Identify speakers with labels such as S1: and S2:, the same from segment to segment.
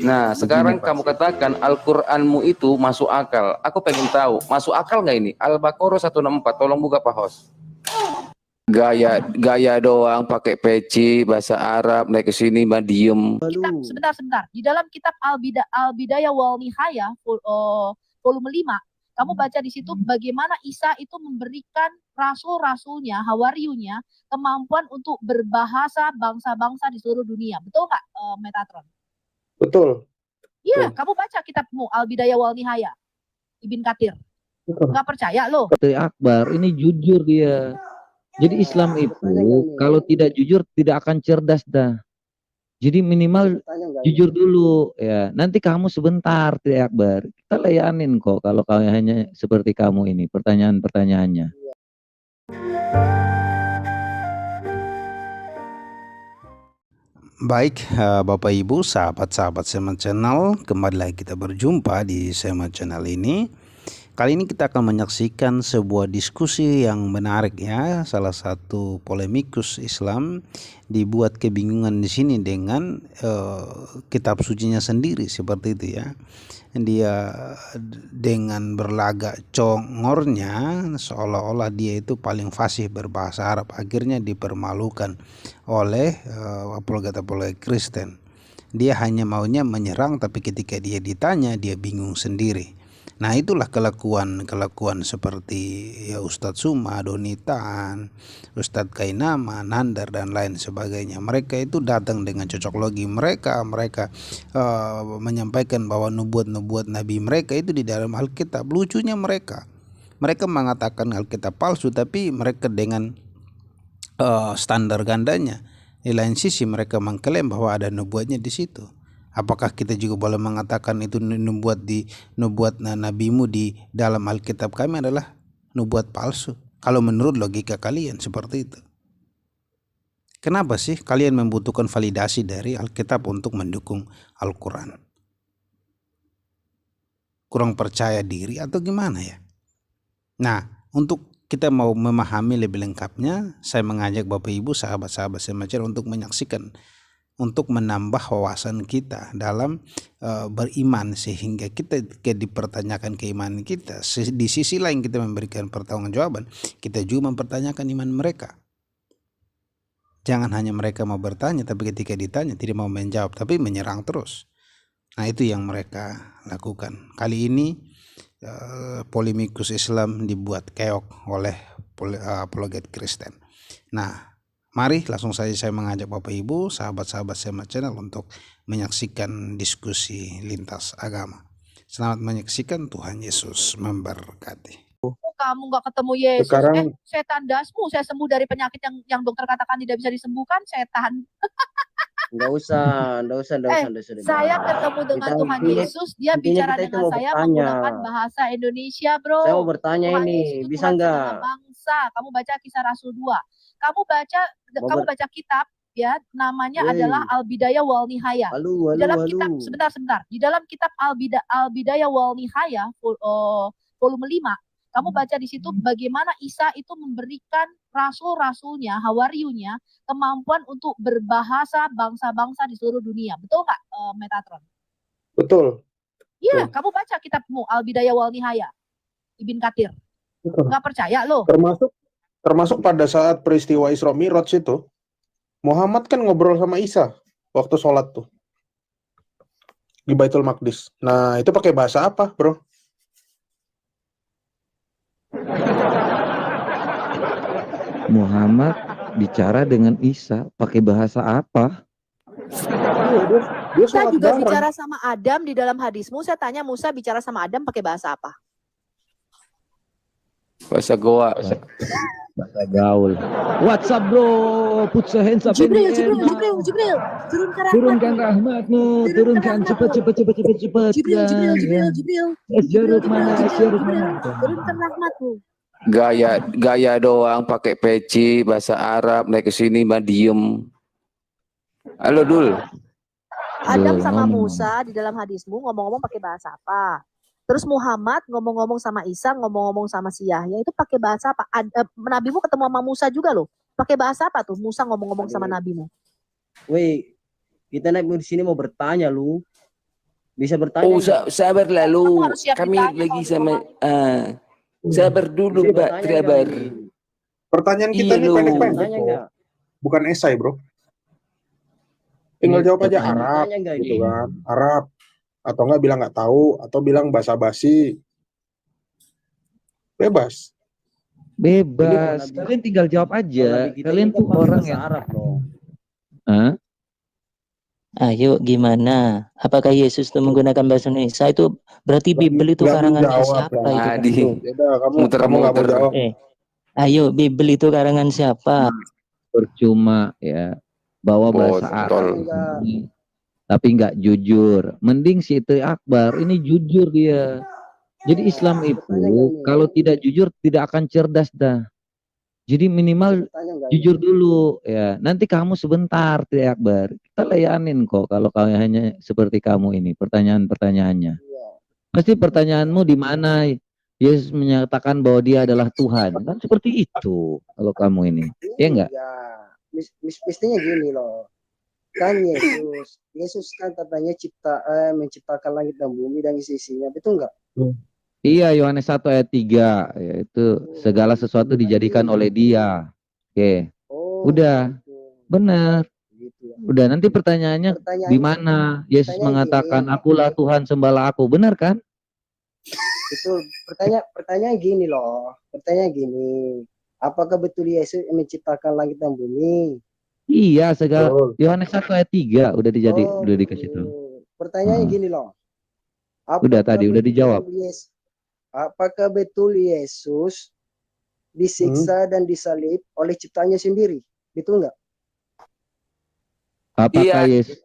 S1: Nah,
S2: Begini
S1: sekarang
S2: Pak
S1: kamu
S2: Sip.
S1: katakan Al-Qur'anmu itu masuk akal. Aku pengen tahu, masuk akal nggak ini? Al-Baqarah 164, tolong buka Pak Hos. Gaya doang, pakai peci, bahasa Arab, naik ke sini, mah diem.
S3: Sebentar. Di dalam kitab Al-Bidayah wal Nihayah, volume 5, kamu baca di situ bagaimana Isa itu memberikan rasul-rasulnya, hawariunya, kemampuan untuk berbahasa bangsa-bangsa di seluruh dunia. Betul nggak, Metatron?
S4: Betul.
S3: Iya, kamu baca kitabmu Al-Bidayah wal Nihayah, Ibn Katsir. Nggak percaya loh?
S2: Akbar ini jujur dia. Jadi Islam itu kalau tidak jujur tidak akan cerdas dah. Jadi minimal jujur dulu ya. Nanti kamu sebentar tidak Akbar. Kita layanin kok kalau hanya seperti kamu ini pertanyaan-pertanyaannya.
S5: Baik, Bapak Ibu, sahabat-sahabat Sema Channel, kembali lagi kita berjumpa di Sema Channel ini. Kali ini kita akan menyaksikan sebuah diskusi yang menarik ya. Salah satu polemikus Islam dibuat kebingungan di sini dengan kitab sucinya sendiri seperti itu ya. Dia dengan berlagak congornya seolah-olah dia itu paling fasih berbahasa Arab, akhirnya dipermalukan oleh apologet-apologet Kristen. Dia hanya maunya menyerang, tapi ketika dia ditanya dia bingung sendiri. Nah, itulah kelakuan seperti ya Ustadz Suma, Donitan, Ustadz Kainama, Nandar dan lain sebagainya. Mereka itu datang dengan cocok logi mereka menyampaikan bahwa nubuat Nabi mereka itu di dalam Alkitab. Lucunya mereka mengatakan Alkitab palsu, tapi mereka dengan standar gandanya. Di lain sisi mereka mengklaim bahwa ada nubuatnya di situ. Apakah kita juga boleh mengatakan itu nubuat nabimu di dalam Alkitab kami adalah nubuat palsu? Kalau menurut logika kalian seperti itu. Kenapa sih kalian membutuhkan validasi dari Alkitab untuk mendukung Al-Quran? Kurang percaya diri atau gimana ya? Nah, untuk kita mau memahami lebih lengkapnya, saya mengajak Bapak Ibu, sahabat-sahabat Semacer untuk menyaksikan, untuk menambah wawasan kita dalam beriman, sehingga kita dipertanyakan keimanan kita. Di sisi lain kita memberikan pertanggungjawaban, kita juga mempertanyakan iman mereka. Jangan hanya mereka mau bertanya, tapi ketika ditanya tidak mau menjawab, tapi menyerang terus. Nah, itu yang mereka lakukan. Kali ini polemikus Islam dibuat keok oleh apologet Kristen. Nah, mari langsung saja saya mengajak Bapak Ibu, sahabat-sahabat Sema Channel untuk menyaksikan diskusi lintas agama. Selamat menyaksikan, Tuhan Yesus memberkati.
S3: Kamu nggak ketemu Yesus,
S4: Sekarang
S3: setan dasmu, saya sembuh dari penyakit yang dokter katakan tidak bisa disembuhkan, setan.
S6: Enggak usah.
S3: Saya ketemu dengan Tuhan Yesus, dia bicara dengan saya menggunakan bahasa Indonesia, bro.
S6: Saya mau bertanya
S3: Tuhan
S6: ini,
S3: Yesus itu
S6: bisa
S3: Tuhan
S6: nggak?
S3: segala bangsa. Kamu baca Kisah Rasul 2. Kamu baca kitab ya, namanya adalah Al-Bidayah wal Nihayah. Di dalam kitab sebentar. Di dalam kitab Al-Bidayah wal Nihayah volume 5, kamu baca di situ bagaimana Isa itu memberikan rasul-rasulnya, hawariunya, kemampuan untuk berbahasa bangsa-bangsa di seluruh dunia. Betul nggak, Metatron?
S4: betul.
S3: Iya, kamu baca kitabmu Al-Bidayah wal Nihayah, Ibn Katsir. Nggak percaya loh?
S4: Termasuk pada saat peristiwa Isra Mi'raj itu, Muhammad kan ngobrol sama Isa waktu sholat tuh di Baitul Maqdis. Nah, itu pakai bahasa apa, bro?
S2: Muhammad bicara dengan Isa pakai bahasa apa?
S4: Dia
S3: Musa
S4: sholat
S3: juga
S4: bareng.
S3: bicara sama Adam di dalam hadismu. Saya tanya Musa bicara sama Adam pakai bahasa apa?
S1: Bahasa Goa.
S2: Bahasa gaul. WhatsApp bro, put your hands up in the air.
S3: Jibril,
S2: Turunkan rahmatmu, turunkan cepat.
S3: Jibril.
S2: Asyaruk mana?
S3: Turunkan rahmatmu.
S1: Gaya doang, pakai peci, bahasa Arab, naik ke sini, mah diem. Halo Dul.
S3: Adam
S2: Dul,
S3: sama
S2: ngomong.
S3: Musa di dalam hadismu ngomong-ngomong pakai bahasa apa? Terus Muhammad ngomong-ngomong sama Isa, ngomong-ngomong sama si Yahya, itu pakai bahasa apa? Nabimu ketemu sama Musa juga loh. Pakai bahasa apa tuh? Musa ngomong-ngomong sama nabimu.
S6: Woi, kita naik di sini mau bertanya lu. Bisa bertanya
S1: Oh,
S6: nggak?
S1: sabar
S3: Kamu
S1: lalu.
S3: harus siap
S1: Kami
S3: ditanya
S1: lagi
S3: kalau
S1: sama
S3: dipahami.
S1: sabar dulu,
S6: Bisa
S1: Pak
S6: bertanya nggak
S1: Triabar.
S6: ini?
S4: Pertanyaan kita
S1: Iya
S4: ini
S1: lu.
S6: Bisa
S4: pendek-pendek
S6: bertanya
S4: kok.
S6: nggak?
S4: Bukan esai, bro.
S6: Ini
S4: Tinggal jawab aja
S6: bisa
S4: Arab,
S6: bertanya nggak
S4: gitu
S6: ini?
S4: kan. Arab. Atau enggak bilang nggak tahu, atau bilang basa-basi. Bebas.
S2: Bebas.
S6: Nabi-
S2: Kalian tinggal jawab
S6: Kalau
S2: aja.
S6: Nabi kita
S2: Kalian
S6: ini kan
S2: tuh
S6: pakai
S2: orang
S6: bahasa
S2: yang
S6: Arab loh.
S2: Hah?
S7: Ayo gimana? Apakah Yesus itu menggunakan bahasa Indonesia? Itu berarti Bible itu
S4: Nggak
S7: karangan
S4: dijawab,
S7: siapa
S4: ya.
S7: itu?
S1: Adi.
S4: Yaudah, kamu nggak mau
S1: Muter-muter.
S4: jawab.
S7: Ayo Bible itu karangan siapa?
S2: Percuma ya bawa bahasa Arab
S1: Botol.
S2: tapi nggak jujur. Mending si Tri Akbar ini jujur dia. Jadi Islam itu kalau tidak jujur tidak akan cerdas dah. Jadi minimal jujur dulu ya. Nanti kamu sebentar Tri Akbar. Kita layanin kok kalau kamu hanya seperti kamu ini pertanyaan-pertanyaannya. Pasti pertanyaanmu di mana Yesus menyatakan bahwa dia adalah Tuhan. Kan seperti itu kalau kamu ini. Ya enggak?
S8: Mestinya gini loh. Kan Yesus kan katanya menciptakan langit dan bumi dan isi-isinya. Betul enggak?
S2: Iya, Yohanes 1 ayat 3, yaitu segala sesuatu dijadikan oleh dia. Oke. Udah. Benar. Udah, nanti pertanyaannya di mana Yesus mengatakan akulah Tuhan sembahlah aku. Benar kan?
S8: Betul. Pertanyaan gini loh. Pertanyaan gini. Apakah betul Yesus menciptakan langit dan bumi?
S2: Iya, segala Yohanes 1 ayat 3 udah dikasih tahu.
S8: Pertanyaannya gini loh.
S2: Udah tadi udah dijawab.
S8: Apakah betul Yesus disiksa dan disalib oleh ciptaannya sendiri? Betul nggak?
S2: Apakah
S1: Iya.
S2: Yesus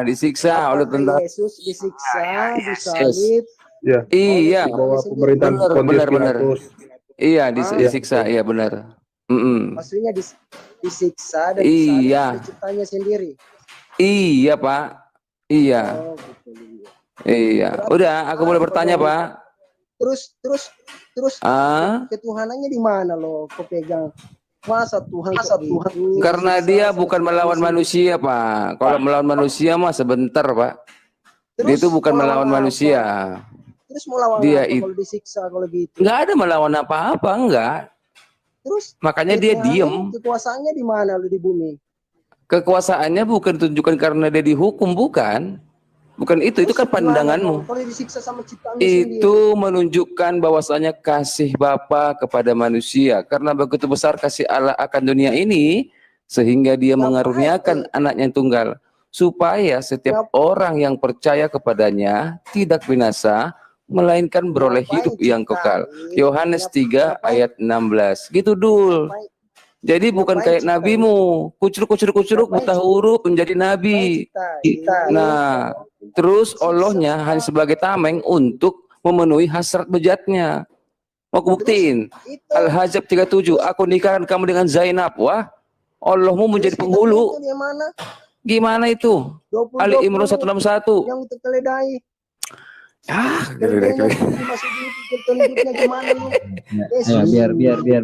S1: Disiksa oleh tentara.
S8: Yesus disiksa, disalib?
S4: Ya.
S1: Iya.
S4: Di bawah pemerintahan
S1: Benar.
S4: Pontius Pilatus.
S1: Iya, disiksa. Iya, benar.
S8: Maksudnya disiksa dan disalib oleh ciptaannya sendiri.
S1: Iya, Pak. Iya.
S8: Oh, betul.
S1: Iya. Udah, aku boleh bertanya, Pak?
S8: Terus ketuhanannya di mana loh? Kau pegang masa Tuhan itu?
S1: Karena dia bukan melawan manusia, Pak. Kalau melawan manusia mah sebentar, Pak. Dia itu bukan melawan manusia.
S8: Terus melawan
S1: dia
S8: apa kalau disiksa kalau gitu?
S1: Nggak ada melawan apa-apa, enggak.
S8: Terus
S1: makanya dia diem.
S8: Kekuasaannya di mana lo di bumi?
S1: Kekuasaannya bukan ditunjukkan karena dia dihukum, bukan. Bukan itu kan pandanganmu.
S8: Kalau disiksa sama ciptaannya
S1: itu
S8: sendiri.
S1: menunjukkan bahwasanya kasih Bapa kepada manusia. Karena begitu besar kasih Allah akan dunia ini, sehingga dia mengaruniakan anaknya yang tunggal. Supaya setiap orang yang percaya kepadanya tidak binasa, melainkan beroleh hidup yang kekal. Yohanes 3 ayat 16. Gitu Dul. Jadi bukan kayak nabimu, kucuruk buta huruf menjadi nabi. Nah, terus Allahnya hanya sebagai tameng untuk memenuhi hasrat bejatnya. Mau kubuktiin. Al-Hajab 37, aku nikahkan kamu dengan Zainab. Wah, Allahmu menjadi penghulu. Gimana itu? Ali Imran 161.
S8: Yang untuk keledai.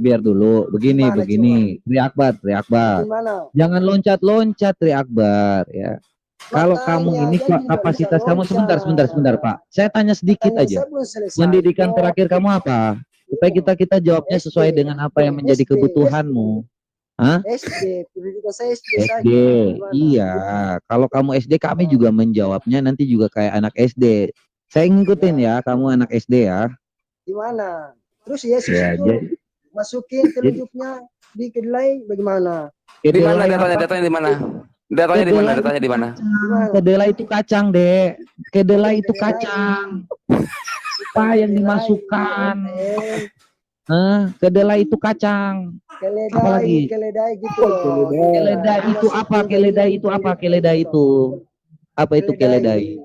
S2: Biar dulu. Begini. Tri Akbar. Jangan loncat-loncat Tri Akbar ya. Kalau kamu ini kapasitas kamu sebentar Pak. Saya tanya sedikit aja. Pendidikan terakhir kamu apa? Supaya kita jawabnya sesuai dengan apa yang menjadi kebutuhanmu. Hah?
S8: SD, pendidikan saya SD.
S2: Iya. Kalau kamu SD kami juga menjawabnya nanti juga kayak anak SD. Saya ngikutin ya, kamu anak SD ya.
S8: Gimana? Terus Yesus itu masukin telunjuknya di kedelai bagaimana?
S1: Di mana datanya di mana? Datanya di mana?
S2: Kedelai itu kacang, Dek. Kedelai itu kacang. Apa yang dimasukkan? Kedelai itu kacang. Apalagi?
S8: Keledai gitu loh.
S2: Keledai itu apa? Keledai itu apa? Keledai itu. Apa itu keledai?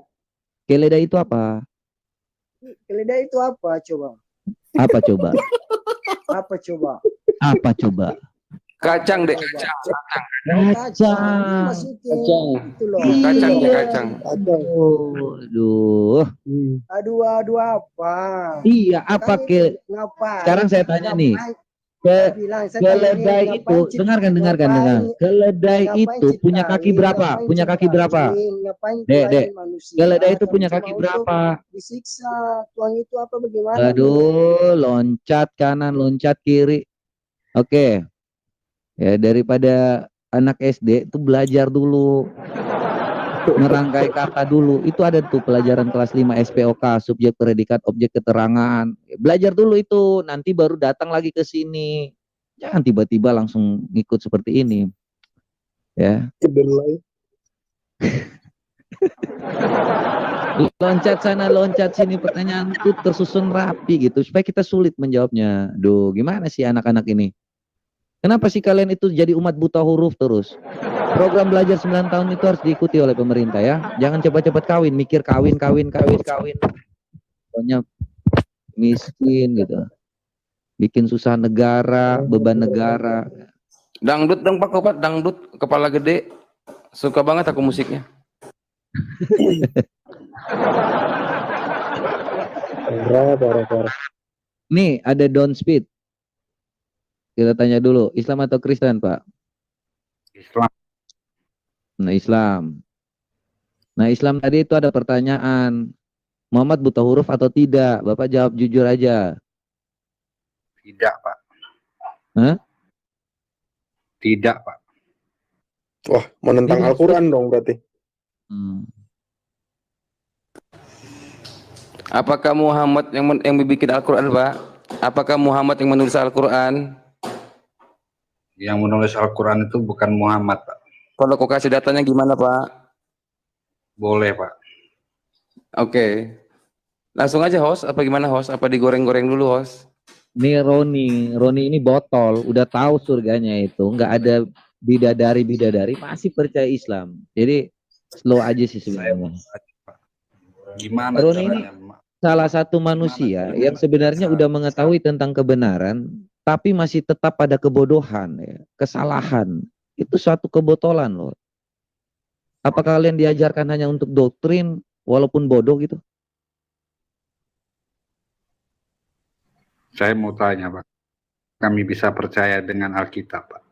S2: Keledai itu apa?
S8: Keledai itu apa coba?
S2: Apa coba?
S8: Apa coba?
S2: Apa coba?
S1: Kacang, Dek.
S2: Kacang.
S1: Kacang.
S8: Aduh apa?
S2: Iya, apa ke? Sekarang saya tanya nih. Keledai itu, dengarkan. Keledai itu punya kaki berapa? Punya kaki berapa? Dek. Keledai itu punya kaki berapa?
S8: Disiksa. Tuhan itu apa bagaimana?
S2: Aduh, loncat kanan, loncat kiri. Oke. Ya, daripada anak SD itu belajar dulu. Merangkai kata dulu. Itu ada tuh pelajaran kelas 5 SPOK, subjek predikat objek keterangan. Belajar dulu itu, nanti baru datang lagi ke sini. Jangan tiba-tiba langsung ngikut seperti ini. Ya.
S4: Kedelai.
S2: Loncat sana, loncat sini, pertanyaan itu tersusun rapi gitu supaya kita sulit menjawabnya. Duh, gimana sih anak-anak ini? Kenapa sih kalian itu jadi umat buta huruf terus? Program belajar 9 tahun itu harus diikuti oleh pemerintah ya. Jangan cepat-cepat kawin, mikir kawin. Pokoknya miskin gitu. Bikin susah negara, beban negara.
S1: Dangdut dong Pak Kopat, dangdut kepala gede. Suka banget aku musiknya.
S4: Parah.
S2: Nih ada Don Speed. Kita tanya dulu, Islam atau Kristen Pak?
S6: Islam.
S2: Nah Islam tadi itu ada pertanyaan, Muhammad buta huruf atau tidak? Bapak jawab jujur aja.
S6: Tidak, Pak.
S2: Hah?
S6: Tidak, Pak.
S4: Wah, menentang Al-Quran dong berarti.
S1: Apakah Muhammad yang bikin Al-Quran, Pak? Apakah Muhammad yang menulis Al-Quran?
S6: Yang menulis Al-Quran itu bukan Muhammad, Pak.
S1: Kalau kau kasih datanya gimana, Pak?
S6: Boleh, Pak.
S1: Oke. Langsung aja, host. Apa gimana, host? Apa digoreng-goreng dulu, host?
S2: Nih Roni ini botol, udah tahu surganya itu, nggak ada bidadari, masih percaya Islam. Jadi slow aja sih sebenarnya.
S6: Gimana
S2: Roni ini
S6: caranya?
S2: salah satu manusia yang sebenarnya udah mengetahui tentang kebenaran, tapi masih tetap pada kebodohan, ya, kesalahan. Itu suatu kebotolan loh. Apa kalian diajarkan hanya untuk doktrin, walaupun bodoh gitu?
S6: Saya mau tanya, Pak. Kami bisa percaya dengan Alkitab, Pak?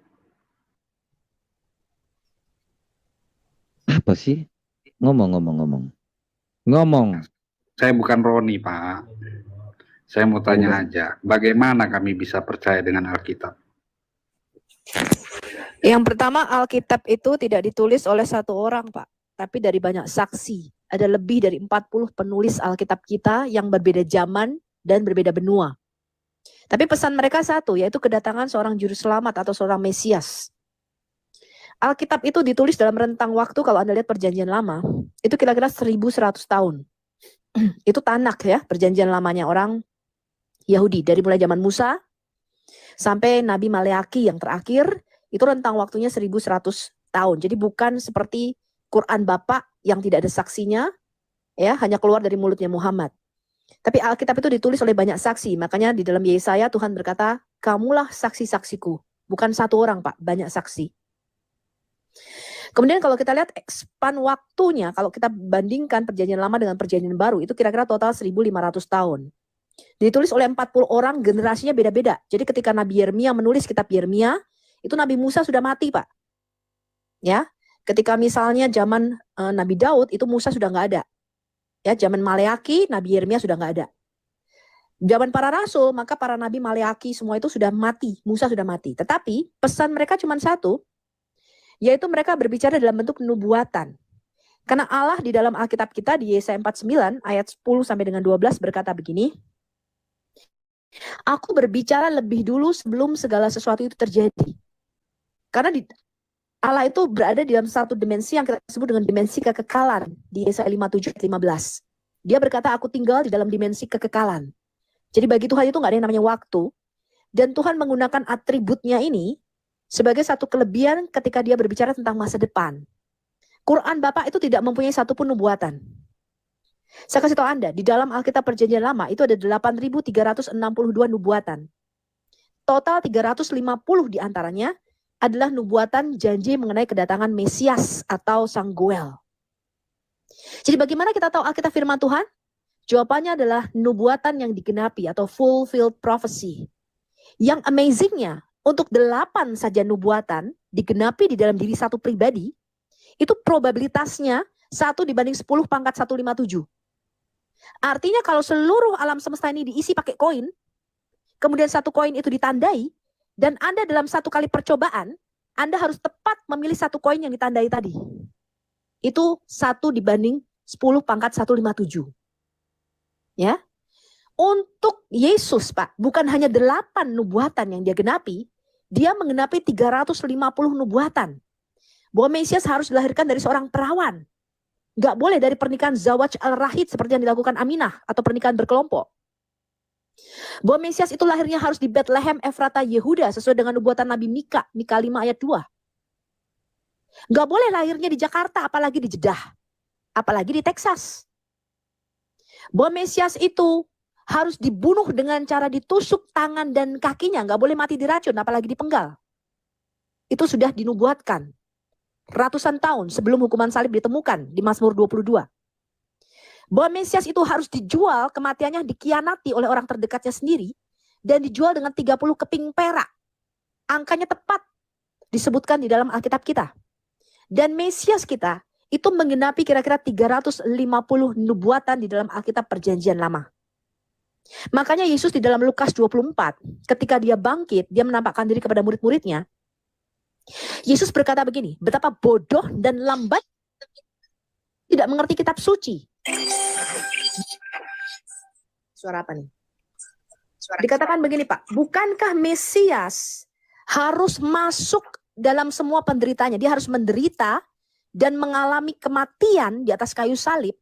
S2: Apa sih? Ngomong.
S6: Saya bukan Roni, Pak. Saya mau tanya aja, bagaimana kami bisa percaya dengan Alkitab?
S3: Yang pertama, Alkitab itu tidak ditulis oleh satu orang, Pak, tapi dari banyak saksi. Ada lebih dari 40 penulis Alkitab kita yang berbeda zaman dan berbeda benua. Tapi pesan mereka satu, yaitu kedatangan seorang juru selamat atau seorang Mesias. Alkitab itu ditulis dalam rentang waktu, kalau Anda lihat Perjanjian Lama, itu kira-kira 1100 tahun. Itu Tanakh ya, Perjanjian Lamanya orang Yahudi. Dari mulai zaman Musa sampai Nabi Maleaki yang terakhir, itu rentang waktunya 1100 tahun. Jadi bukan seperti Quran Bapak yang tidak ada saksinya, ya hanya keluar dari mulutnya Muhammad. Tapi Alkitab itu ditulis oleh banyak saksi. Makanya di dalam Yesaya Tuhan berkata, kamulah saksi-saksiku. Bukan satu orang, Pak, banyak saksi. Kemudian kalau kita lihat span waktunya, kalau kita bandingkan Perjanjian Lama dengan Perjanjian Baru, itu kira-kira total 1500 tahun. Ditulis oleh 40 orang, generasinya beda-beda. Jadi ketika Nabi Yeremia menulis kitab Yeremia, itu Nabi Musa sudah mati, Pak. Ya, ketika misalnya zaman Nabi Daud, itu Musa sudah nggak ada. Ya, zaman Maleaki, Nabi Yeremia sudah nggak ada. Zaman para rasul, maka para nabi Maleaki semua itu sudah mati, Musa sudah mati. Tetapi pesan mereka cuma satu, yaitu mereka berbicara dalam bentuk nubuatan. Karena Allah di dalam Alkitab kita di Yesaya 49 ayat 10 sampai dengan 12 berkata begini, aku berbicara lebih dulu sebelum segala sesuatu itu terjadi. Karena Allah itu berada di dalam satu dimensi yang kita sebut dengan dimensi kekekalan di Yesaya 57 ayat 15. Dia berkata, aku tinggal di dalam dimensi kekekalan. Jadi bagi Tuhan itu nggak ada yang namanya waktu. Dan Tuhan menggunakan atributnya ini sebagai satu kelebihan ketika dia berbicara tentang masa depan. Quran Bapak itu tidak mempunyai satupun nubuatan. Saya kasih tahu Anda, di dalam Alkitab Perjanjian Lama itu ada 8.362 nubuatan. Total 350 diantaranya adalah nubuatan janji mengenai kedatangan Mesias atau Sang Goel. Jadi bagaimana kita tahu Alkitab firman Tuhan? Jawabannya adalah nubuatan yang digenapi atau fulfilled prophecy. Yang amazingnya, untuk 8 saja nubuatan digenapi di dalam diri satu pribadi, itu probabilitasnya 1/10⁻157. Artinya kalau seluruh alam semesta ini diisi pakai koin, kemudian satu koin itu ditandai, dan Anda dalam satu kali percobaan, Anda harus tepat memilih satu koin yang ditandai tadi. Itu 1/10⁻157. Ya. Untuk Yesus, Pak, bukan hanya 8 nubuatan yang dia genapi, dia menggenapi 350 nubuatan. Bahwa Mesias harus dilahirkan dari seorang perawan. Gak boleh dari pernikahan Zawaj al-Rahid seperti yang dilakukan Aminah atau pernikahan berkelompok. Bahwa Mesias itu lahirnya harus di Bethlehem, Efrata, Yehuda sesuai dengan nubuatan Nabi Mika 5 ayat 2. Gak boleh lahirnya di Jakarta, apalagi di Jeddah, apalagi di Texas. Bahwa Mesias itu harus dibunuh dengan cara ditusuk tangan dan kakinya, gak boleh mati diracun, apalagi dipenggal. Itu sudah dinubuatkan ratusan tahun sebelum hukuman salib ditemukan di Mazmur 22. Bahwa Mesias itu harus dijual, kematiannya dikhianati oleh orang terdekatnya sendiri, dan dijual dengan 30 keping perak. Angkanya tepat disebutkan di dalam Alkitab kita. Dan Mesias kita itu menggenapi kira-kira 350 nubuatan di dalam Alkitab Perjanjian Lama. Makanya Yesus di dalam Lukas 24, ketika dia bangkit, dia menampakkan diri kepada murid-muridnya. Yesus berkata begini, betapa bodoh dan lambat tidak mengerti kitab suci. Suara apa nih? Dikatakan begini, Pak, bukankah Mesias harus masuk dalam semua penderitanya? Dia harus menderita dan mengalami kematian di atas kayu salib.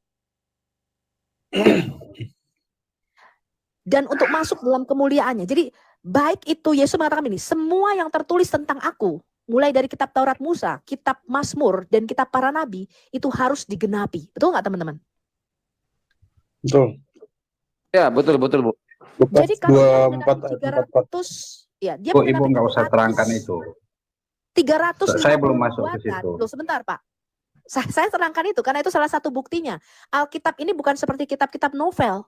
S3: Ya. Dan untuk masuk dalam kemuliaannya. Jadi baik itu Yesus mengatakan ini, semua yang tertulis tentang aku, mulai dari kitab Taurat Musa, kitab Mazmur, dan kitab para nabi, itu harus digenapi. Betul nggak teman-teman?
S4: Betul.
S1: Ya, betul, Bu.
S3: Jadi kalau 300, ya dia
S6: Ibu nggak usah terangkan itu.
S3: 300.
S6: Saya belum masuk ke situ.
S3: Loh, sebentar, Pak. Saya terangkan itu, karena itu salah satu buktinya. Alkitab ini bukan seperti kitab-kitab novel.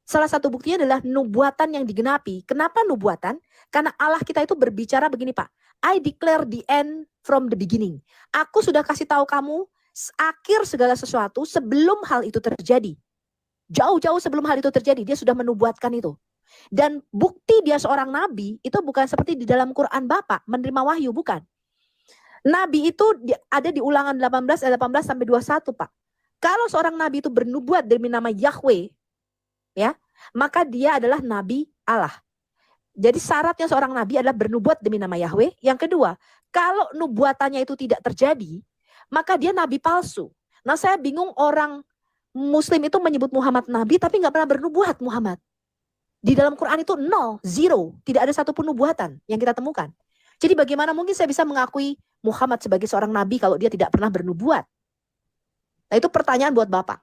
S3: Salah satu buktinya adalah nubuatan yang digenapi. Kenapa nubuatan? Karena Allah kita itu berbicara begini, Pak. I declare the end from the beginning. Aku sudah kasih tahu kamu akhir segala sesuatu sebelum hal itu terjadi. Jauh-jauh sebelum hal itu terjadi, dia sudah menubuatkan itu. Dan bukti dia seorang nabi itu bukan seperti di dalam Quran Bapak, menerima wahyu, bukan. Nabi itu ada di Ulangan 18 ayat 18 sampai 21, Pak. Kalau seorang nabi itu bernubuat demi nama Yahweh, ya, maka dia adalah nabi Allah. Jadi syaratnya seorang nabi adalah bernubuat demi nama Yahweh. Yang kedua, kalau nubuatannya itu tidak terjadi, maka dia nabi palsu. Nah, saya bingung orang Muslim itu menyebut Muhammad nabi tapi nggak pernah bernubuat Muhammad. Di dalam Quran itu 0, 0, tidak ada satupun nubuatan yang kita temukan. Jadi bagaimana mungkin saya bisa mengakui Muhammad sebagai seorang nabi kalau dia tidak pernah bernubuat? Nah, itu pertanyaan buat Bapak.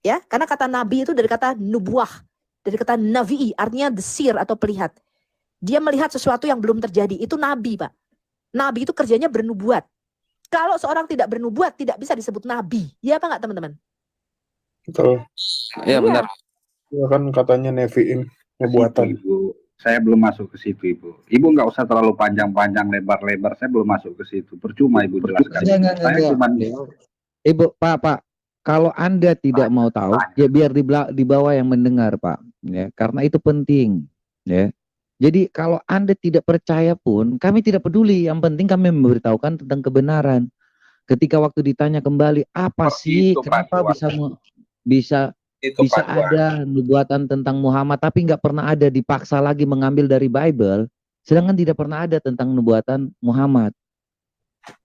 S3: Ya, karena kata nabi itu dari kata nubuah, dari kata navi'i, artinya desir atau pelihat. Dia melihat sesuatu yang belum terjadi, itu nabi, Pak. Nabi itu kerjanya bernubuat. Kalau seorang tidak bernubuat, tidak bisa disebut nabi. Ya apa enggak, teman-teman?
S4: Betul.
S1: Ya, benar.
S4: Ya kan katanya nevi'in, nubuatan.
S6: Ibu, saya belum masuk ke situ, Ibu. Ibu nggak usah terlalu panjang-panjang, lebar-lebar. Saya belum masuk ke situ. Percuma Ibu jelaskan. Saya cuma
S2: Ibu, Pak, kalau Anda tidak mau tahu, ya biar di bawah yang mendengar, Pak. Ya, karena itu penting. Ya. Jadi kalau Anda tidak percaya pun, kami tidak peduli. Yang penting kami memberitahukan tentang kebenaran. Ketika waktu ditanya kembali, apa sih, kenapa bisa ada nubuatan tentang Muhammad, tapi nggak pernah ada, dipaksa lagi mengambil dari Bible, sedangkan tidak pernah ada tentang nubuatan Muhammad.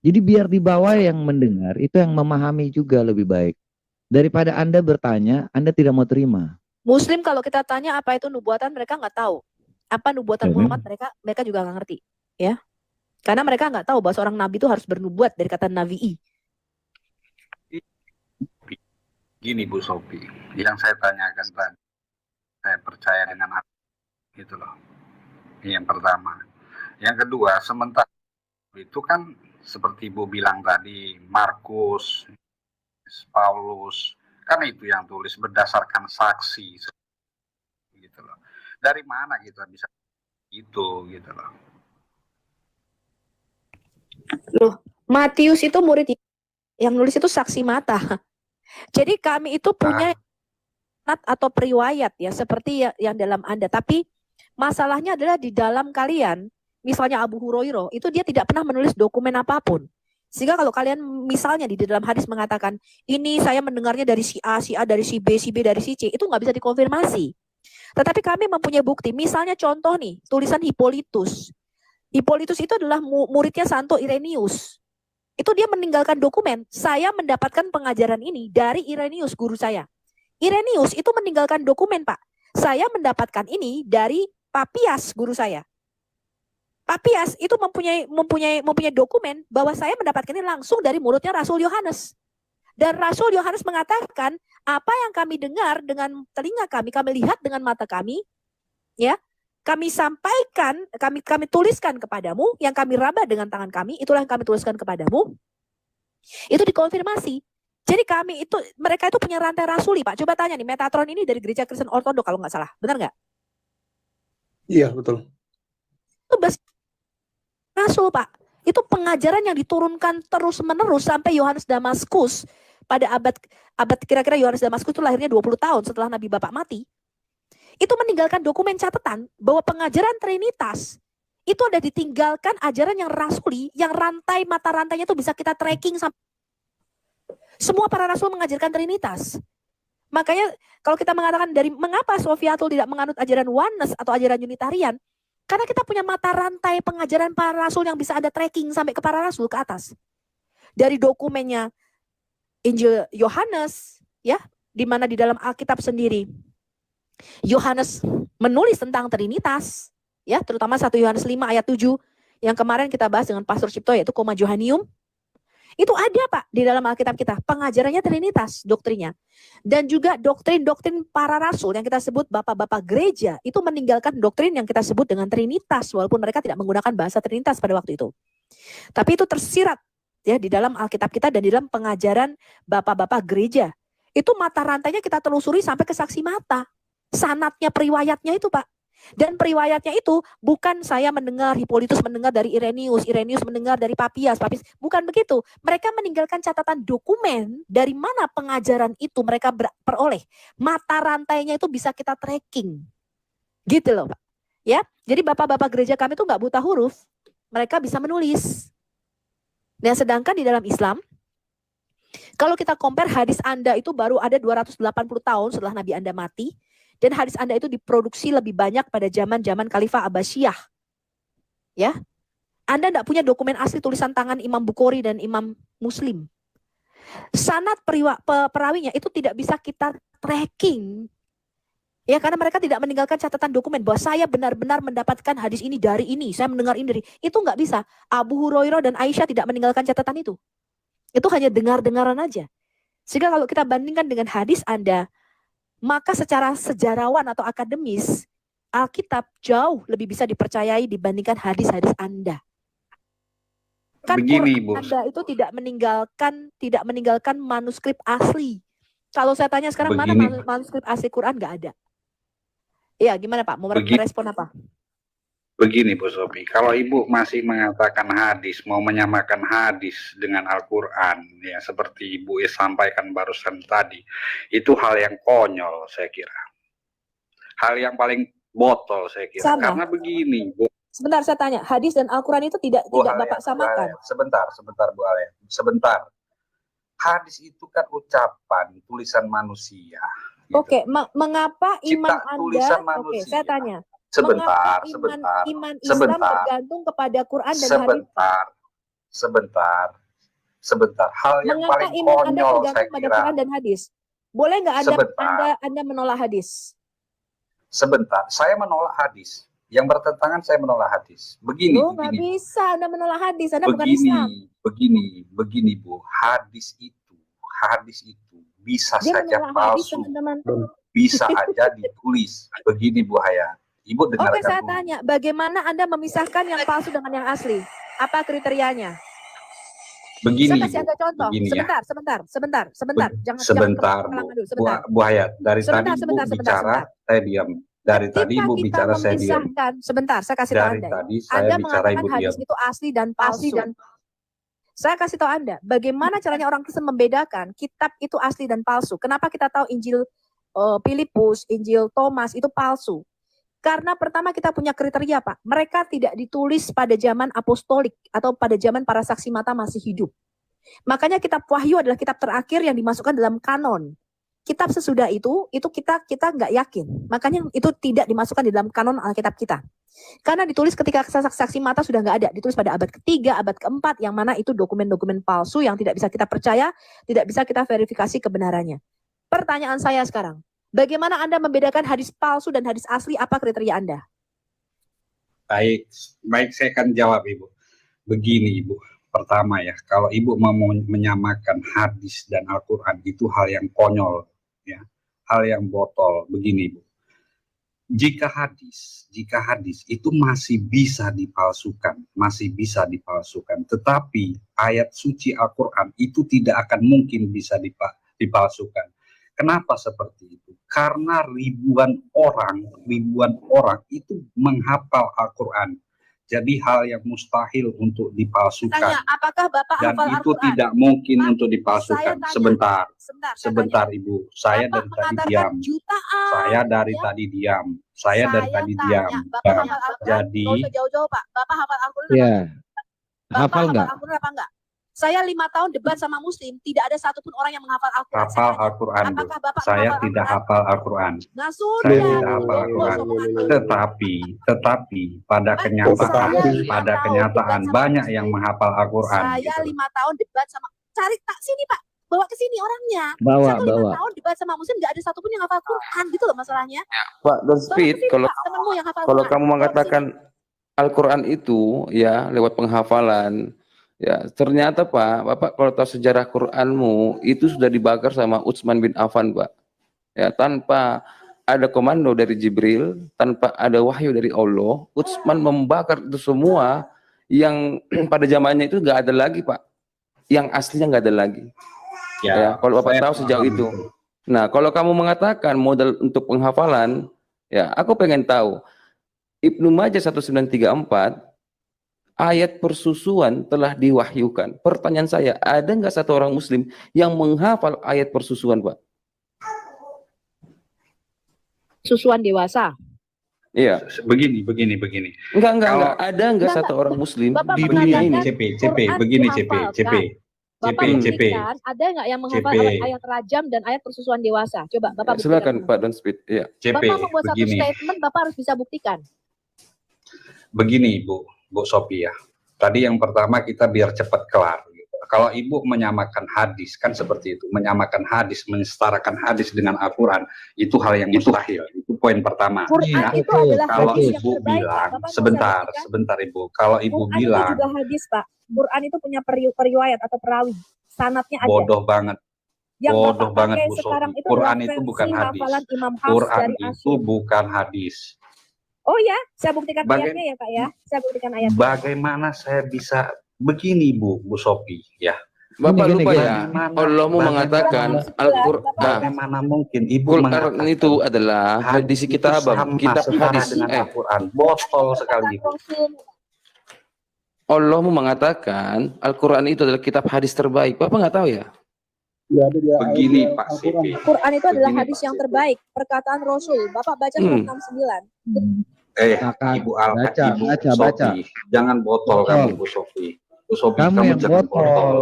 S2: Jadi biar di bawah yang mendengar, itu yang memahami juga lebih baik. Daripada Anda bertanya, Anda tidak mau terima.
S3: Muslim kalau kita tanya apa itu nubuatan, mereka nggak tahu. Apa nubuatan Muhammad, mereka juga nggak ngerti, ya, karena mereka nggak tahu bahwa seorang nabi itu harus bernubuat dari kata navi'i.
S6: Gini Bu Sophie, yang saya tanyakan tadi, saya percaya dengan apa gitu loh. Yang pertama, yang kedua, sementara itu kan seperti Ibu bilang tadi, Markus, Paulus, kan itu yang tulis berdasarkan saksi, gitu loh. Dari mana kita bisa Itu gitu loh.
S3: Loh, Matius itu murid yang nulis itu saksi mata. Jadi kami itu punya atau periwayat ya seperti yang dalam Anda, tapi masalahnya adalah di dalam kalian, misalnya Abu Hurairah itu dia tidak pernah menulis dokumen apapun. Sehingga kalau kalian misalnya di dalam hadis mengatakan ini saya mendengarnya dari si A dari si B dari si C, itu nggak bisa dikonfirmasi. Tetapi kami mempunyai bukti. Misalnya contoh nih, tulisan Hippolytus. Hippolytus itu adalah muridnya Santo Irenaeus. Itu dia meninggalkan dokumen. Saya mendapatkan pengajaran ini dari Irenaeus, guru saya. Irenaeus itu meninggalkan dokumen, Pak. Saya mendapatkan ini dari Papias, guru saya. Papias itu mempunyai dokumen bahwa saya mendapatkan ini langsung dari mulutnya Rasul Yohanes. Dan Rasul Yohanes mengatakan, apa yang kami dengar dengan telinga kami lihat dengan mata kami, ya, kami sampaikan, kami tuliskan kepadamu, yang kami raba dengan tangan kami, itulah yang kami tuliskan kepadamu. Itu dikonfirmasi. Jadi mereka itu punya rantai rasuli, Pak. Coba tanya nih, Metatron ini dari Gereja Kristen Ortodok kalau nggak salah, benar nggak?
S4: Iya, betul.
S3: Itu rasul, Pak. Itu pengajaran yang diturunkan terus-menerus sampai Yohanes Damaskus. Pada abad kira-kira Yohanes Damaskus itu lahirnya 20 tahun setelah Nabi Bapak mati. Itu meninggalkan dokumen catatan bahwa pengajaran Trinitas itu ada ditinggalkan ajaran yang rasuli, yang mata rantainya itu bisa kita tracking sampai semua para rasul mengajarkan Trinitas. Makanya kalau kita mengatakan mengapa Sofiatul tidak menganut ajaran Oneness atau ajaran Unitarian, karena kita punya mata rantai pengajaran para rasul yang bisa ada tracking sampai ke para rasul ke atas. Dari dokumennya Injil Yohanes, ya, di mana di dalam Alkitab sendiri Yohanes menulis tentang Trinitas, ya, terutama 1 Yohanes 5 ayat 7 yang kemarin kita bahas dengan Pastor Cipto, yaitu Koma Johanium. Itu ada, Pak, di dalam Alkitab kita, pengajarannya Trinitas, doktrinnya. Dan juga doktrin-doktrin para rasul yang kita sebut bapak-bapak gereja, itu meninggalkan doktrin yang kita sebut dengan Trinitas, walaupun mereka tidak menggunakan bahasa Trinitas pada waktu itu. Tapi itu tersirat ya di dalam Alkitab kita dan di dalam pengajaran bapak-bapak gereja. Itu mata rantainya kita telusuri sampai ke saksi mata. Sanatnya, periwayatnya itu, Pak. Dan periwayatnya itu bukan saya mendengar, Hippolytus mendengar dari Irenaeus mendengar dari Papias, bukan begitu. Mereka meninggalkan catatan dokumen dari mana pengajaran itu mereka peroleh. Mata rantainya itu bisa kita tracking. Gitu loh, Pak. Ya, jadi bapak-bapak gereja kami itu nggak buta huruf. Mereka bisa menulis. Nah, sedangkan di dalam Islam, kalau kita compare hadis Anda itu baru ada 280 tahun setelah Nabi Anda mati. Dan hadis Anda itu diproduksi lebih banyak pada zaman Khalifah Abbasiyah. Ya. Anda tidak punya dokumen asli tulisan tangan Imam Bukhari dan Imam Muslim. Sanad perawinya itu tidak bisa kita tracking. Ya, karena mereka tidak meninggalkan catatan dokumen bahwa saya benar-benar mendapatkan hadis ini dari ini, saya mendengar ini dari. Itu nggak bisa. Abu Hurairah dan Aisyah tidak meninggalkan catatan itu. Itu hanya dengar-dengaran aja. Sehingga kalau kita bandingkan dengan hadis Anda, maka secara sejarawan atau akademis, Alkitab jauh lebih bisa dipercayai dibandingkan hadis-hadis Anda. Kan
S6: Begini,
S3: Quran Anda itu tidak meninggalkan manuskrip asli. Kalau saya tanya sekarang, mana manuskrip asli Quran? Nggak ada. Ya, gimana Pak? Mau merespon apa?
S6: Begini Bu Sophie, kalau Ibu masih mengatakan hadis, mau menyamakan hadis dengan Al-Quran, ya seperti Ibu sampaikan barusan tadi, itu hal yang konyol saya kira. Hal yang paling botol saya kira. Sama. Karena begini, Bu.
S3: Sebentar saya tanya, hadis dan Al-Quran itu tidak Bapak samakan?
S6: Sebentar Bu Alia. Sebentar. Hadis itu kan ucapan, tulisan manusia. Gitu.
S3: Oke, mengapa iman Anda, oke saya tanya. Sebentar. Iman Islam bergantung kepada Quran dan hadis.
S6: Sebentar. Hal yang paling konyol saya kira.
S3: Quran dan hadis. Boleh nggak Anda menolak hadis?
S6: Sebentar. Saya menolak hadis. Yang bertentangan saya menolak hadis. Begini.
S3: Nggak bisa Anda menolak hadis. Anda bukan
S6: Islam. Begini Bu. Hadis itu bisa saja palsu. Bisa aja ditulis. Begini Bu Hayat. Ibu dengarkan.
S3: Oke, saya tanya, bagaimana Anda memisahkan yang palsu dengan yang asli? Apa kriterianya?
S6: Begini.
S3: Saya kasih Anda contoh.
S6: Begini,
S3: sebentar.
S6: Sebentar, Bu Hayat. Dari tadi Ibu bicara, saya diam. Dari tadi
S3: Ketika
S6: Ibu
S3: kita
S6: bicara saya diam.
S3: memisahkan, sebentar, saya kasih tahu
S6: Dari
S3: Anda.
S6: tadi saya
S3: Anda
S6: bicara
S3: mengatakan
S6: Ibu
S3: hadis
S6: diam.
S3: itu asli dan palsu. Saya kasih tahu Anda, bagaimana caranya orang Kristen membedakan kitab itu asli dan palsu. Kenapa kita tahu Injil Filipus, Injil Thomas itu palsu? Karena pertama kita punya kriteria, Pak. Mereka tidak ditulis pada zaman apostolik atau pada zaman para saksi mata masih hidup. Makanya kitab Wahyu adalah kitab terakhir yang dimasukkan dalam kanon. Kitab sesudah itu kita nggak yakin. Makanya itu tidak dimasukkan di dalam kanon Alkitab kita. Karena ditulis ketika saksi mata sudah nggak ada. Ditulis pada abad ketiga, abad keempat, yang mana itu dokumen-dokumen palsu yang tidak bisa kita percaya, tidak bisa kita verifikasi kebenarannya. Pertanyaan saya sekarang, bagaimana Anda membedakan hadis palsu dan hadis asli? Apa kriteria Anda?
S6: Baik, saya akan jawab Ibu. Begini Ibu, pertama ya, kalau Ibu mau menyamakan hadis dan Al-Quran itu hal yang konyol, ya, hal yang botol. Begini Ibu, jika hadis itu masih bisa dipalsukan, tetapi ayat suci Al-Quran itu tidak akan mungkin bisa dipalsukan. Kenapa seperti itu? Karena ribuan orang itu menghafal Al-Quran. Jadi hal yang mustahil untuk dipalsukan.
S3: Tanya, apakah Bapak
S6: dan
S3: hafal
S6: itu
S3: Al-Quran?
S6: tidak mungkin untuk dipalsukan.
S3: Sebentar,
S6: Sebentar Ibu. Saya dari tadi diam. Saya dari tadi diam. Jadi
S3: nggak usah jauh-jauh Pak. Bapak hafal Al-Quran?
S2: Ya.
S3: Bapak
S2: Hafal nggak?
S3: Al-Quran apa enggak? Saya 5 tahun debat sama Muslim, tidak ada satupun orang yang menghafal Al-Quran.
S6: hafal Al-Quran, Bu. Saya tidak hafal Al-Quran.
S3: Nah,
S6: Saya
S3: sudah.
S6: tidak hafal Al-Quran. Tetapi pada kenyataan banyak yang menghafal Al-Quran.
S3: Saya
S6: gitu.
S3: 5 tahun debat sama, cari tak sini Pak, bawa ke sini orangnya.
S2: Bawa.
S3: 5 tahun debat sama Muslim, nggak ada satupun yang hafal Quran, gitu loh masalahnya.
S1: Pak Don
S3: Bawa
S1: Speed,
S3: ke sini,
S1: kalau
S3: Pak, temenmu yang hafal
S1: kalau
S3: Quran.
S1: kamu
S3: Bawa ke
S1: mengatakan
S3: sini.
S1: Al-Quran itu ya lewat penghafalan, ya ternyata Bapak kalau tahu sejarah Quranmu itu sudah dibakar sama Utsman bin Affan, Pak. Ya, tanpa ada komando dari Jibril, tanpa ada wahyu dari Allah, Utsman membakar itu semua yang pada zamannya itu nggak ada lagi, Pak. Yang aslinya nggak ada lagi. Ya, kalau Bapak tahu sejauh itu. Nah, kalau kamu mengatakan modal untuk penghafalan, ya aku pengen tahu. Ibnu Majah 1934 ayat persusuan telah diwahyukan. Pertanyaan saya, ada nggak satu orang Muslim yang menghafal ayat persusuan, Pak?
S3: Susuan dewasa.
S1: Iya.
S6: Begini.
S1: Enggak. Ada nggak satu orang Muslim
S3: Bapak
S1: di dunia ini?
S3: Bapak buktikan, ada nggak yang menghafal ayat rajam dan ayat persusuan dewasa? Coba Bapak buktikan.
S1: Silakan Pak Don Speed. Iya.
S3: Bapak membuat satu statement, Bapak harus bisa buktikan.
S6: Begini Bu Sophia, tadi yang pertama kita biar cepat kelar. Gitu. Kalau Ibu menyamakan hadis, kan seperti itu. Menyamakan hadis, mensetarakan hadis dengan Al-Quran, itu hal yang mustahil. Itu poin pertama.
S3: Quran itu adalah
S6: kalau
S3: hadis
S6: Ibu
S3: yang terbaik,
S6: bilang,
S3: Bapak
S6: sebentar Ibu. Kalau Ibu
S3: Quran
S6: bilang,
S3: itu juga hadis, Pak. Quran itu punya periwayat atau perawi. Sanadnya ada.
S6: bodoh banget.
S3: Yang
S6: Bodoh
S3: Bapak
S6: banget
S3: pakai
S6: Bu
S3: sekarang
S6: Sophie.
S3: itu
S6: Quran
S3: adalah
S6: itu bukan
S3: versi
S6: hadis.
S3: hafalan Imam Hafs
S6: Quran
S3: dari
S6: itu
S3: Asy'ari.
S6: bukan hadis.
S3: Oh ya, saya buktikan ayatnya ya Pak ya. Saya buktikan ayatnya.
S6: Bagaimana saya bisa begini Bu Sophie ya?
S1: Bapak
S2: Gini,
S1: lupa
S2: gini.
S1: ya, Allah mau mengatakan Al-Quran.
S6: Bagaimana mungkin Ibu
S1: Quran
S6: mengatakan
S1: itu adalah hadis kitab hadis.
S6: dengan Al-Quran? Botol sekali Bu.
S1: Allah mau mengatakan Al-Quran itu adalah kitab hadis terbaik. Bapak nggak tahu ya?
S6: Begini Pak Sipi.
S3: Quran itu adalah
S6: Begini,
S3: hadis
S6: Pak
S3: yang
S6: Sipi.
S3: terbaik, perkataan Rasul. Bapak baca surat 69.
S6: Ibu
S2: Baca.
S6: Sophie, jangan botol kamu Bu Sophie. Bu Sophie,
S2: Kamu yang
S6: jangan
S2: botol.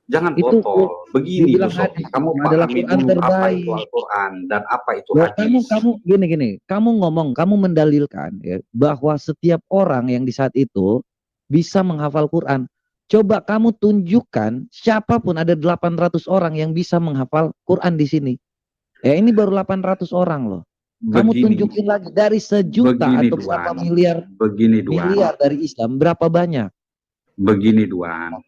S6: Jangan
S2: Itu
S6: botol. Begini Bu
S2: dibilang
S6: Sophie,
S2: hadis
S6: kamu
S2: adalah
S6: pahami
S2: Quran
S6: dulu apa
S2: terbaik.
S6: itu Al-Quran dan apa itu
S2: Loh,
S6: hadis.
S2: kamu gini, kamu ngomong, kamu mendalilkan ya, bahwa setiap orang yang di saat itu bisa menghafal Quran. Coba kamu tunjukkan siapapun, ada 800 orang yang bisa menghafal Quran di sini. Ya ini baru 800 orang loh. Kamu tunjukin lagi dari sejuta atau berapa miliar dari Islam, berapa banyak?
S6: Begini Duan.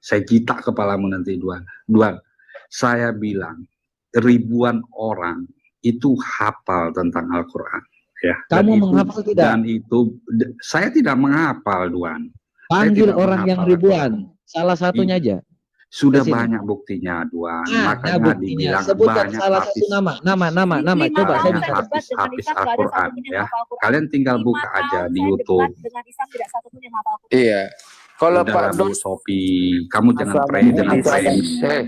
S6: Saya citak kepalamu nanti Duan. Saya bilang ribuan orang itu hafal tentang Al-Quran. Ya.
S2: Kamu menghafal tidak?
S6: Dan itu saya tidak menghafal Duan.
S2: Panggil orang yang ribuan, salah satunya aja.
S6: Sudah
S2: Ke sini.
S6: banyak buktinya, Duan.
S2: Ada
S6: Makanya
S2: buktinya.
S6: dibilang
S2: Sebutkan
S6: banyak
S2: salah satu
S6: habis.
S2: nama.
S3: Lima
S2: Coba saya
S3: tahun
S6: Banyak
S2: bicara.
S3: saya debat dengan
S6: habis
S3: Isam, nggak ada
S6: Al-Quran
S3: satupun yang
S6: ya.
S3: hafal Quran.
S6: Kalian tinggal
S3: 5
S6: buka aja
S3: tahun
S6: di
S3: saya
S6: YouTube.
S3: debat dengan Isam, tidak satupun yang hafal Quran.
S1: Iya. Kalau Pak
S6: Udahlah Bu
S1: Don,
S6: Sopi, kamu jangan frame.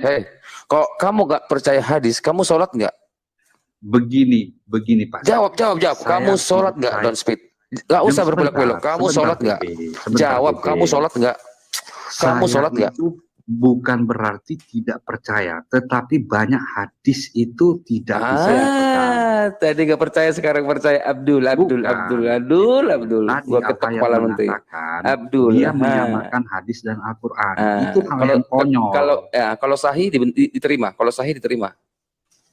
S1: hei, kok kamu gak percaya hadis, kamu sholat nggak?
S6: Begini Pak.
S1: Jawab.
S6: Saya
S1: Kamu sholat nggak,
S6: percaya-
S1: Don Speed? Gak usah
S6: Sebentar,
S1: berbelok-belok. Kamu
S6: sebentar,
S1: sholat nggak?
S6: Pepe. Sebentar,
S1: Jawab,
S6: Pepe.
S1: kamu sholat nggak? Kamu
S6: Saya
S1: sholat nggak?
S6: itu bukan berarti tidak percaya, tetapi banyak hadis itu tidak bisa dipegang.
S1: Tadi gak percaya, sekarang percaya. Abdul.
S6: Tadi
S1: Gua ketok
S6: Al-Hayat
S1: kepala menteri.
S6: mengatakan
S1: Abdul.
S6: dia menyamakan hadis dan Al-Quran. Itu hal
S1: Kalau
S6: yang konyol.
S1: kalau sahih diterima. Kalau sahih diterima.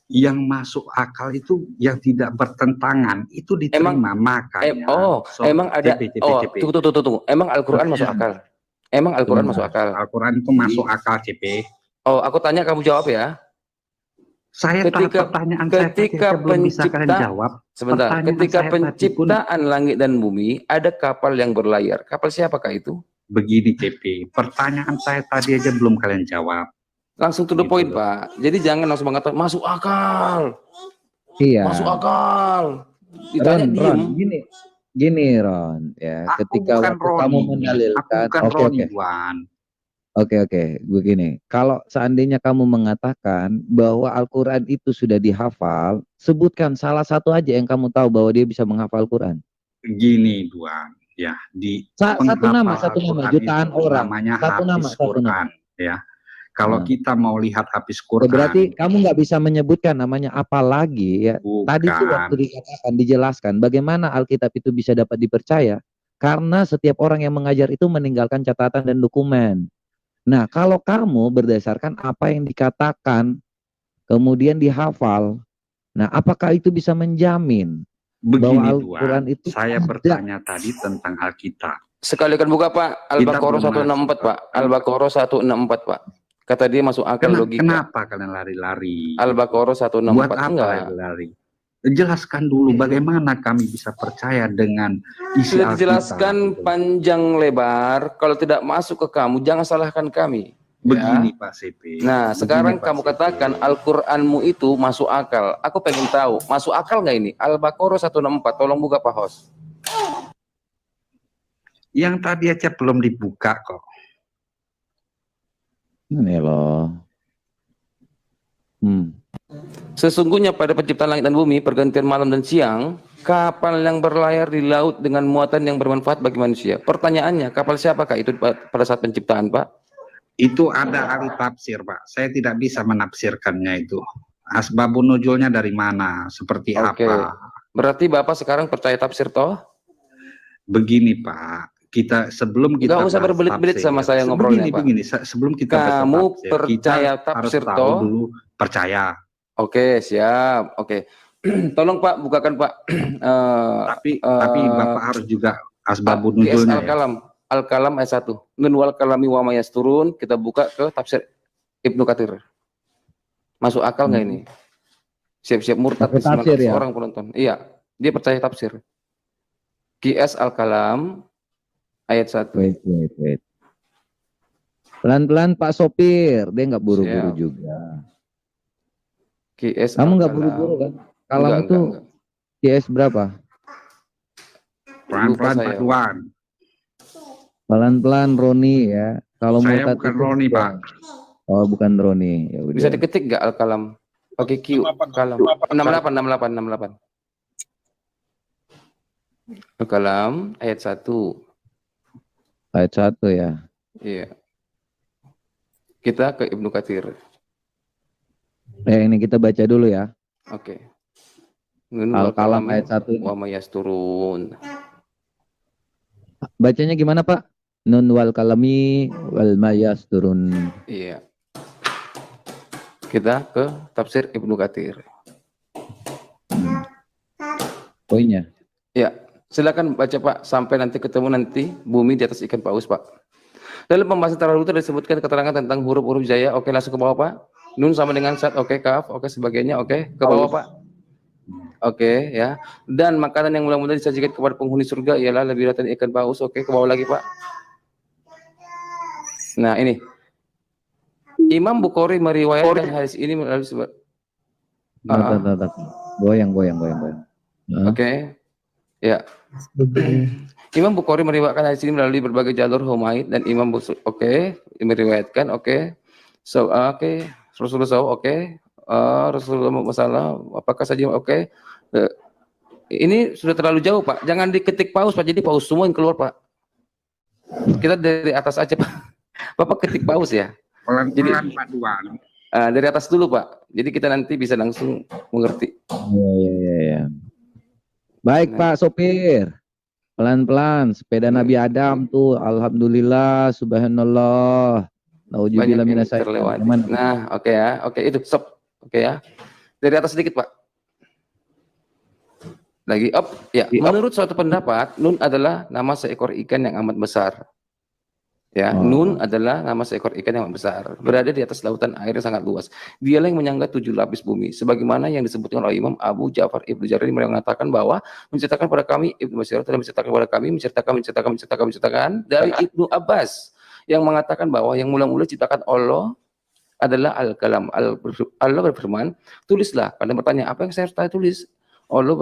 S6: Yang masuk akal itu yang tidak bertentangan itu diterima. Makanya
S1: emang ada.
S6: CP.
S1: Tunggu. Emang Al-Quran masuk akal? Emang Al-Quran masuk akal?
S6: Al-Quran itu masuk akal, CP.
S1: Oh, aku tanya, kamu jawab ya.
S6: Pertanyaan saya belum bisa kalian jawab.
S1: Sebentar.
S6: Pertanyaan
S1: Ketika
S6: saya
S1: penciptaan langit dan bumi, ada kapal yang berlayar. Kapal siapakah itu?
S6: Begini, CP. Pertanyaan saya tadi aja belum kalian jawab.
S1: Langsung to the point, Pak. Jadi jangan langsung mengatakan masuk akal.
S2: Iya.
S1: Masuk akal. Ditanya
S2: Ron, gini Ron, ya. Ketika kamu mendalilkan, Oke, begini. Kalau seandainya kamu mengatakan bahwa Al-Quran itu sudah dihafal, sebutkan salah satu aja yang kamu tahu bahwa dia bisa menghafal Al-Quran.
S6: Gini, Duan, ya di
S2: satu nama jutaan orang. Satu nama.
S6: Ya. Kalau kita mau lihat habis Quran,
S2: berarti kamu nggak bisa menyebutkan namanya apalagi ya.
S6: Bukan.
S2: Tadi itu waktu dikatakan, dijelaskan bagaimana Alkitab itu bisa dapat dipercaya karena setiap orang yang mengajar itu meninggalkan catatan dan dokumen. Nah, kalau kamu berdasarkan apa yang dikatakan kemudian dihafal, nah apakah itu bisa menjamin bahwa Al-Quran itu
S6: saya bertanya tadi tentang Alkitab.
S1: Sekalikan buka Pak, Al-Baqarah 164 Pak, Al-Baqarah 164 Pak. Kata dia masuk akal logika.
S6: Kenapa kalian lari-lari?
S1: Al-Baqarah 164.
S6: Buat apa lari-lari? Jelaskan dulu bagaimana kami bisa percaya dengan isi Alkitab.
S1: Jelaskan panjang lebar. Kalau tidak masuk ke kamu, jangan salahkan kami.
S6: Begini Pak CP.
S1: Nah, sekarang kamu katakan Al-Quranmu itu masuk akal. Aku pengen tahu, masuk akal nggak ini? Al-Baqarah 164. Tolong buka Pak Hos.
S6: Yang tadi aja belum dibuka kok.
S2: Ini loh.
S1: Sesungguhnya pada penciptaan langit dan bumi, pergantian malam dan siang, kapal yang berlayar di laut dengan muatan yang bermanfaat bagi manusia. Pertanyaannya, kapal siapakah itu pada saat penciptaan, Pak?
S6: Itu ada ahli tafsir, Pak. Saya tidak bisa menafsirkannya itu. Asbabun nuzulnya dari mana, seperti apa.
S1: Berarti Bapak sekarang percaya tafsir toh?
S6: Begini, Pak. Sebelum kita
S1: nggak usah berbelit-belit sama saya ngobrolnya, Pak.
S6: Begini, sebelum kita
S1: kamu percaya tafsir toh?
S6: Dulu percaya.
S1: Oke, siap. Oke. Tolong Pak, bukakan Pak.
S6: Tapi Bapak harus juga asbabun nuzulnya.
S1: Al-Kalam ayat 1. Nun wal kalami wa mayasturun. Kita buka ke tafsir Ibnu Katsir. Masuk akal nggak ini? Siap-siap murtad
S2: ya?
S1: Orang penonton. Iya, dia percaya tafsir. QS Al-Kalam ayat 1.
S2: Wait. Pelan-pelan Pak Sopir, dia nggak buru-buru juga.
S1: QS
S2: Kamu nggak buru-buru kan? Kalam itu QS berapa?
S6: Pelan-pelan Pak Duan.
S2: Pelan-pelan Roni ya. Kalau
S6: saya bukan Roni Pak.
S2: Oh bukan Roni. Ya,
S1: bisa diketik nggak Al-Kalam? Oke, Q Kalam 68. Al-Kalam ayat 1.
S2: Ayat 1 ya.
S1: Iya. Kita ke Ibnu Katsir.
S2: Ini kita baca dulu ya.
S1: Oke.
S2: Al-Kalam ayat 1.
S1: Wa mayasturun.
S2: Bacanya gimana Pak? Nun wal kalami wal mayasturun.
S1: Iya. Kita ke tafsir Ibnu Katsir.
S2: Poinnya.
S1: Ya, silakan baca Pak sampai nanti ketemu bumi di atas ikan paus Pak. Dalam pembahasan terakhir itu disebutkan keterangan tentang huruf-huruf jaya. Oke, langsung ke bawah Pak. Nun sama dengan sat. Oke, kaf. Oke, sebagainya. Oke, ke bawah Pak. Oke, ya. Dan makanan yang mudah-mudahan disajikan kepada penghuni surga ialah lebih dari ikan paus. Oke, ke bawah lagi Pak. Nah, ini. Imam Bukhari meriwayatkan hadis ini melalui sebab.
S2: Goyang.
S1: Oke. Ya. Imam Bukhari meriwayatkan hadis ini melalui berbagai jalur Humaid dan Imam meriwayatkan So Rasulullah SAW Rasulullah masalah apakah saja ini sudah terlalu jauh Pak. Jangan diketik paus Pak. Jadi paus semua yang keluar Pak. Kita dari atas aja Pak. Bapak ketik paus ya.
S6: Pelan-pelan Pak Duan.
S1: Dari atas dulu Pak. Jadi kita nanti bisa langsung mengerti.
S2: Iya. Baik Pak Sopir. Pelan-pelan. Sepeda Nabi Adam tuh. Alhamdulillah. Subhanallah. Nauzubillah minasyaitonir rajim.
S1: Nah, oke ya. Oke, itu stop. Oke ya. Dari atas sedikit Pak. Lagi up. Ya, menurut suatu pendapat, Nun adalah nama seekor ikan yang amat besar. Ya, Nun adalah nama seekor ikan yang amat besar, berada di atas lautan air yang sangat luas. Dialah yang menyangga 7 lapis bumi, sebagaimana yang disebutkan oleh Imam Abu Ja'far Ibnu Jarir mengatakan bahwa menceritakan pada kami Ibnu Mas'ud telah menceritakan kepada kami menceritakan dari Ibnu Abbas yang mengatakan bahwa yang mula-mula ciptakan Allah adalah Al-Kalam. Allah berfirman, tulislah. Kalian bertanya, apa yang saya harus tulis? Allah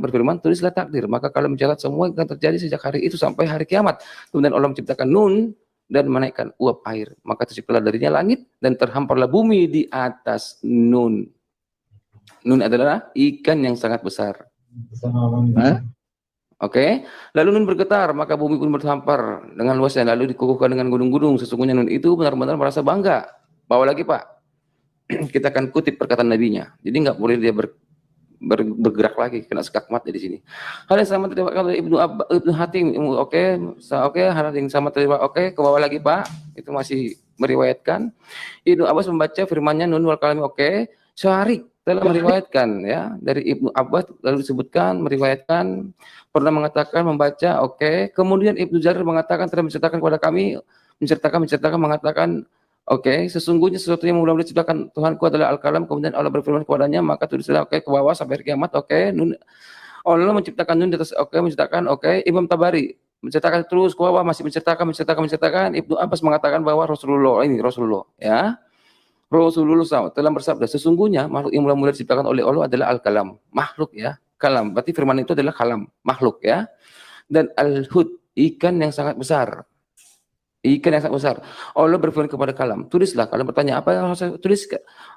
S1: berfirman, tulislah takdir. Maka kalau mencatat semua yang akan terjadi sejak hari itu sampai hari kiamat. Kemudian Allah menciptakan Nun dan menaikkan uap air. Maka terciptalah darinya langit dan terhamparlah bumi di atas Nun. Nun adalah ikan yang sangat besar. Oke. Lalu Nun bergetar, maka bumi pun berhampar dengan luasnya. Lalu dikukuhkan dengan gunung-gunung. Sesungguhnya Nun itu benar-benar merasa bangga. Bawa lagi Pak. Kita akan kutip perkataan nabinya. Jadi nggak boleh dia bergerak lagi, kena skakmat di sini. Hal yang sama terlibat oleh Ibnu Hatim. Oke, hal yang sama terlibat. Oke, ke bawah lagi Pak. Itu masih meriwayatkan. Ibnu Abbas membaca firman-Nya Nun wal Kalami. Oke, Syarih telah meriwayatkan ya dari Ibnu Abbas lalu disebutkan meriwayatkan pernah mengatakan membaca. Oke, kemudian Ibnu Jarir mengatakan telah menceritakan kepada kami mengatakan. Oke, sesungguhnya sesuatu yang mula-mula diciptakan Tuhanku adalah Al-Kalam, kemudian Allah berfirman kepadanya, maka tulislah ke bawah sampai hari kiamat. Nun, Allah menciptakan Nun di atas, menciptakan, Imam Tabari menceritakan terus ke bawah, masih menceritakan. Ibnu Abbas mengatakan bahwa Rasulullah ya. Rasulullah SAW telah bersabda, sesungguhnya makhluk yang mula-mula diciptakan oleh Allah adalah Al-Kalam, makhluk ya, kalam, berarti firman itu adalah kalam, makhluk ya. Dan Al-Hud, ikan yang sangat besar. Ikan yang sangat besar. Allah berfirman kepada kalam, tulislah. Kalian bertanya, apa yang harus saya tulis?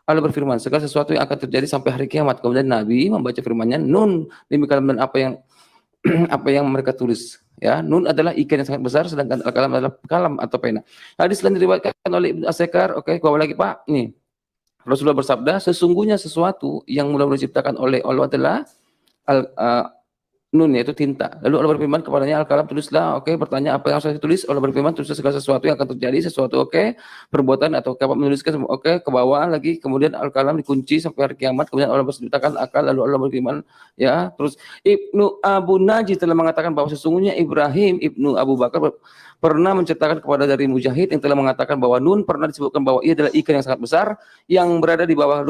S1: Allah berfirman, segala sesuatu yang akan terjadi sampai hari kiamat. Kemudian Nabi membaca firman-Nya, Nun, demi kalam dan apa yang mereka tulis. Ya, Nun adalah ikan yang sangat besar, sedangkan Al-Kalam adalah kalam atau pena. Hadis lain diriwayatkan oleh Ibnu As-Sekar. Oke, bawa lagi Pak. Nih, Rasulullah bersabda, sesungguhnya sesuatu yang mula-mula diciptakan oleh Allah adalah Nun, yaitu tinta. Lalu Allah berfirman kepadanya, Al-Kalam tulislah. Bertanya apa yang harus saya tulis? Allah berfirman, tulislah segala sesuatu yang akan terjadi, sesuatu perbuatan atau kapan menuliskan, ke bawah lagi. Kemudian Al-Kalam dikunci sampai hari kiamat. Kemudian Allah menciptakan akal. Lalu Allah berfirman, ya. Terus Ibnu Abu Najih telah mengatakan bahwa sesungguhnya Ibrahim Ibnu Abu Bakar pernah menceritakan kepada dari Mujahid yang telah mengatakan bahwa Nun pernah disebutkan bahwa ia adalah ikan yang sangat besar yang berada di bawah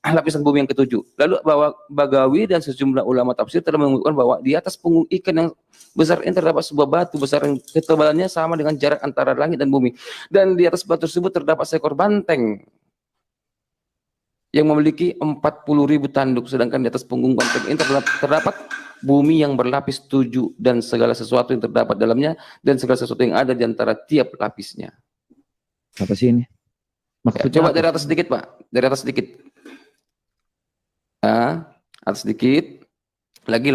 S1: lapisan bumi yang ketujuh. Lalu bahwa Bagawi dan sejumlah ulama tafsir telah mengungkapkan bahwa di atas punggung ikan yang besar ini terdapat sebuah batu besar yang ketebalannya sama dengan jarak antara langit dan bumi. Dan di atas batu tersebut terdapat seekor banteng yang memiliki 40.000 tanduk. Sedangkan di atas punggung banteng ini terdapat bumi yang berlapis 7 dan segala sesuatu yang terdapat dalamnya dan segala sesuatu yang ada di antara tiap lapisnya.
S2: Apa sih ini? Maksudnya
S1: coba dari atas sedikit Pak. Dari atas sedikit. Atas sedikit, lagi,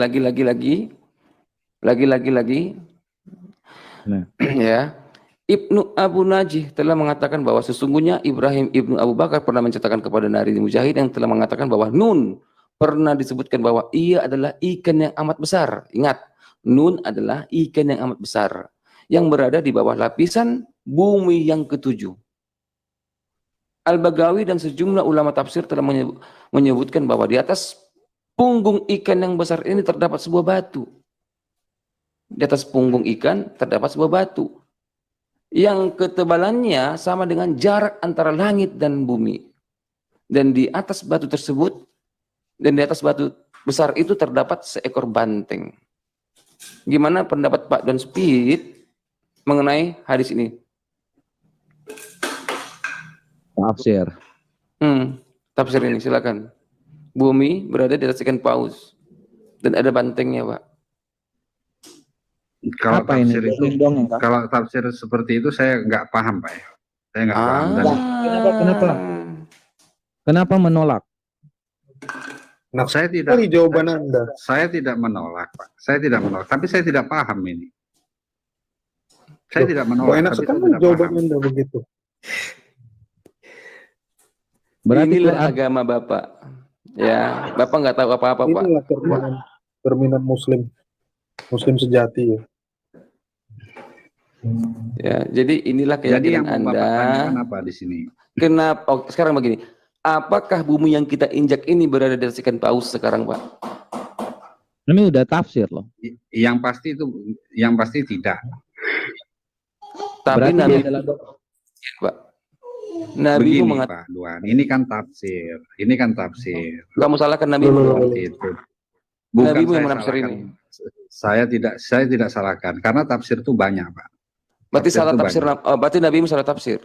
S1: ya. Ibnu Abu Najih telah mengatakan bahwa sesungguhnya Ibrahim Ibnu Abu Bakar pernah menceritakan kepada Nari Mujahid yang telah mengatakan bahwa Nun pernah disebutkan bahwa ia adalah ikan yang amat besar. Ingat, Nun adalah ikan yang amat besar yang berada di bawah lapisan bumi yang ketujuh. Al-Bagawi dan sejumlah ulama tafsir telah menyebutkan bahwa di atas punggung ikan yang besar ini terdapat sebuah batu. Di atas punggung ikan terdapat sebuah batu yang ketebalannya sama dengan jarak antara langit dan bumi. Dan di atas batu tersebut, dan di atas batu besar itu terdapat seekor banteng. Gimana pendapat Pak Don Speed mengenai hadis ini?
S2: Tafsir.
S1: Tafsir ini silakan. Bumi berada di atas ikan paus dan ada bantengnya, Pak.
S6: Kalau
S2: Apa ini?
S6: tafsir itu, kalau tafsir seperti itu saya nggak paham, Pak. Saya nggak paham. Dan
S2: Kenapa menolak?
S4: Nah,
S6: saya tidak.
S4: Jawaban Anda.
S6: Saya tidak menolak, Pak. Saya tidak menolak. Tapi saya tidak paham ini. Saya tidak menolak.
S4: Enak sekali jawaban Anda begitu.
S2: Berarti
S1: inilah agama Bapak. Ya, Bapak nggak tahu apa-apa, Pak.
S4: Inilah cerminan Muslim sejati ya.
S1: Ya, jadi inilah keyakinan
S6: yang
S1: Anda.
S6: Bapak tanyakan apa di sini?
S1: Kenapa? Oh, sekarang begini. Apakah bumi yang kita injak ini berada di atas ikan paus sekarang, Pak?
S2: Ini udah tafsir loh.
S6: Yang pasti itu, yang pasti tidak.
S1: Tapi
S2: berarti
S1: Nabi
S2: adalah
S1: Pak. Nabi
S6: Begini,
S1: mengatakan,
S6: Pak Duan, ini kan tafsir. Ini kan tafsir.
S1: kamu salahkan Nabi
S6: Seperti itu. Bukan
S1: Nabi
S6: saya
S1: menafsir
S6: salahkan.
S1: ini.
S6: Saya tidak salahkan karena tafsir itu banyak, Pak.
S1: Berarti
S6: Tafsir
S1: salah
S6: itu
S1: tafsir.
S6: banyak.
S1: Berarti Nabi salah tafsir.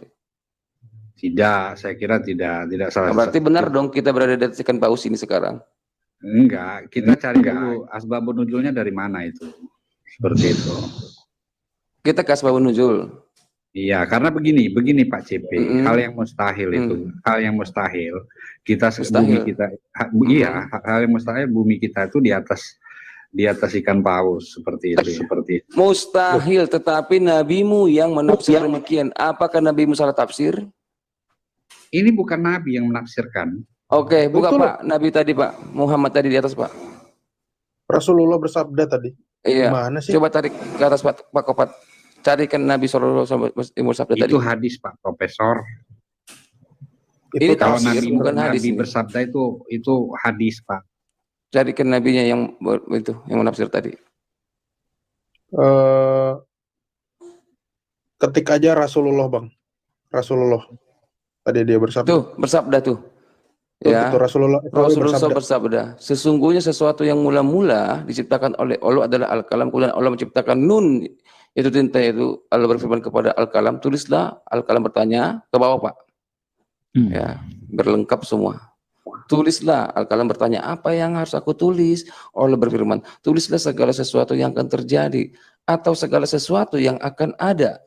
S6: Tidak, saya kira tidak salah.
S1: Berarti benar dong kita berada di atas ikan paus ini sekarang.
S6: Enggak, kita cari dulu asbabun nuzulnya dari mana itu. Seperti itu.
S1: Kita ke asbabun nuzul.
S6: Iya, karena begini Pak CP, hal yang mustahil itu, hal yang mustahil kita bumi kita, iya, hal yang mustahil bumi kita itu di atas ikan paus seperti itu,
S1: Mustahil, tetapi nabimu yang menafsir demikian. Apakah nabimu salah tafsir?
S6: Ini bukan nabi yang menafsirkan.
S1: Oke, buka Pak, nabi tadi Pak, Muhammad tadi di atas Pak.
S4: Rasulullah bersabda tadi.
S1: Iya.
S4: Gimana sih?
S1: Coba tarik ke atas Pak Kopat. Carikan Nabi Sallallahu Alaihi Wasallam bersabda tadi.
S6: Itu hadis Pak Profesor.
S1: Ini
S6: kalau
S1: tafsir,
S6: nabi
S1: bukan hadis.
S6: Nabi bersabda itu hadis Pak.
S1: Carikan nabinya yang itu yang menafsir tadi.
S4: Ketik aja Rasulullah, Bang. Rasulullah. Tadi dia bersabda.
S1: Tuh, bersabda tuh. Ya.
S4: Rasulullah
S1: bersabda, sesungguhnya sesuatu yang mula-mula diciptakan oleh Allah adalah al-kalam, kemudian Allah menciptakan nun, itu tinta, itu Allah berfirman kepada al-kalam, tulislah. Al-kalam bertanya ke bawah Pak. Ya, berlengkap semua. Tulislah. Al-kalam bertanya, apa yang harus aku tulis? Allah berfirman, tulislah segala sesuatu yang akan terjadi atau segala sesuatu yang akan ada,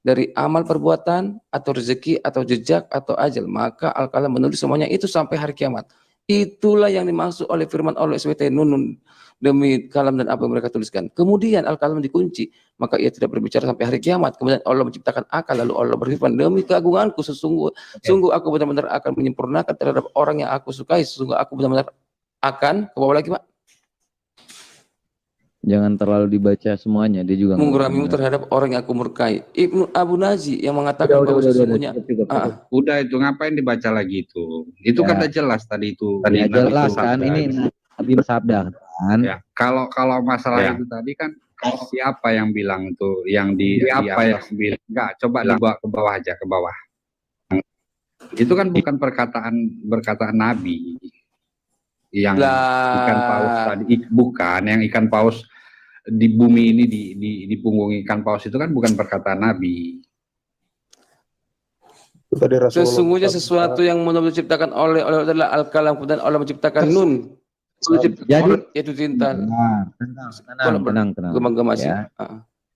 S1: dari amal perbuatan atau rezeki atau jejak atau ajal. Maka al-kalam menulis semuanya itu sampai hari kiamat. Itulah yang dimaksud oleh firman Allah SWT, nun demi kalam dan apa yang mereka tuliskan. Kemudian al-kalam dikunci, maka ia tidak berbicara sampai hari kiamat. Kemudian Allah menciptakan akal, lalu Allah berfirman, demi keagunganku sungguh aku benar-benar akan menyempurnakan terhadap orang yang aku sukai. Sungguh aku benar-benar akan, ke bawah lagi Pak.
S2: Jangan terlalu dibaca semuanya, dia juga
S1: mengguramimu terhadap orang yang aku murkai. Ibnu Abu Naji yang mengatakan bahwa sesungguhnya
S6: udah itu ngapain dibaca lagi itu? Itu kan udah jelas tadi itu.
S2: Tadi jelas kan, ini Nabi bersabda kan.
S6: Ya, kalau masalah itu tadi kan siapa yang bilang itu, yang di apa ya? Enggak, coba dibawa ke bawah aja, ke bawah. Itu kan bukan perkataan Nabi. Yang ikan paus tadi, bukan yang ikan paus di bumi ini di punggung ikan paus itu kan bukan perkataan Nabi.
S1: Sesungguhnya sesuatu yang benar-benar diciptakan oleh Allah adalah al-kalam, kemudian Allah menciptakan nun.
S2: Jadi
S1: itu cinta.
S2: Tenang.
S1: Gemang-gemas
S2: ya.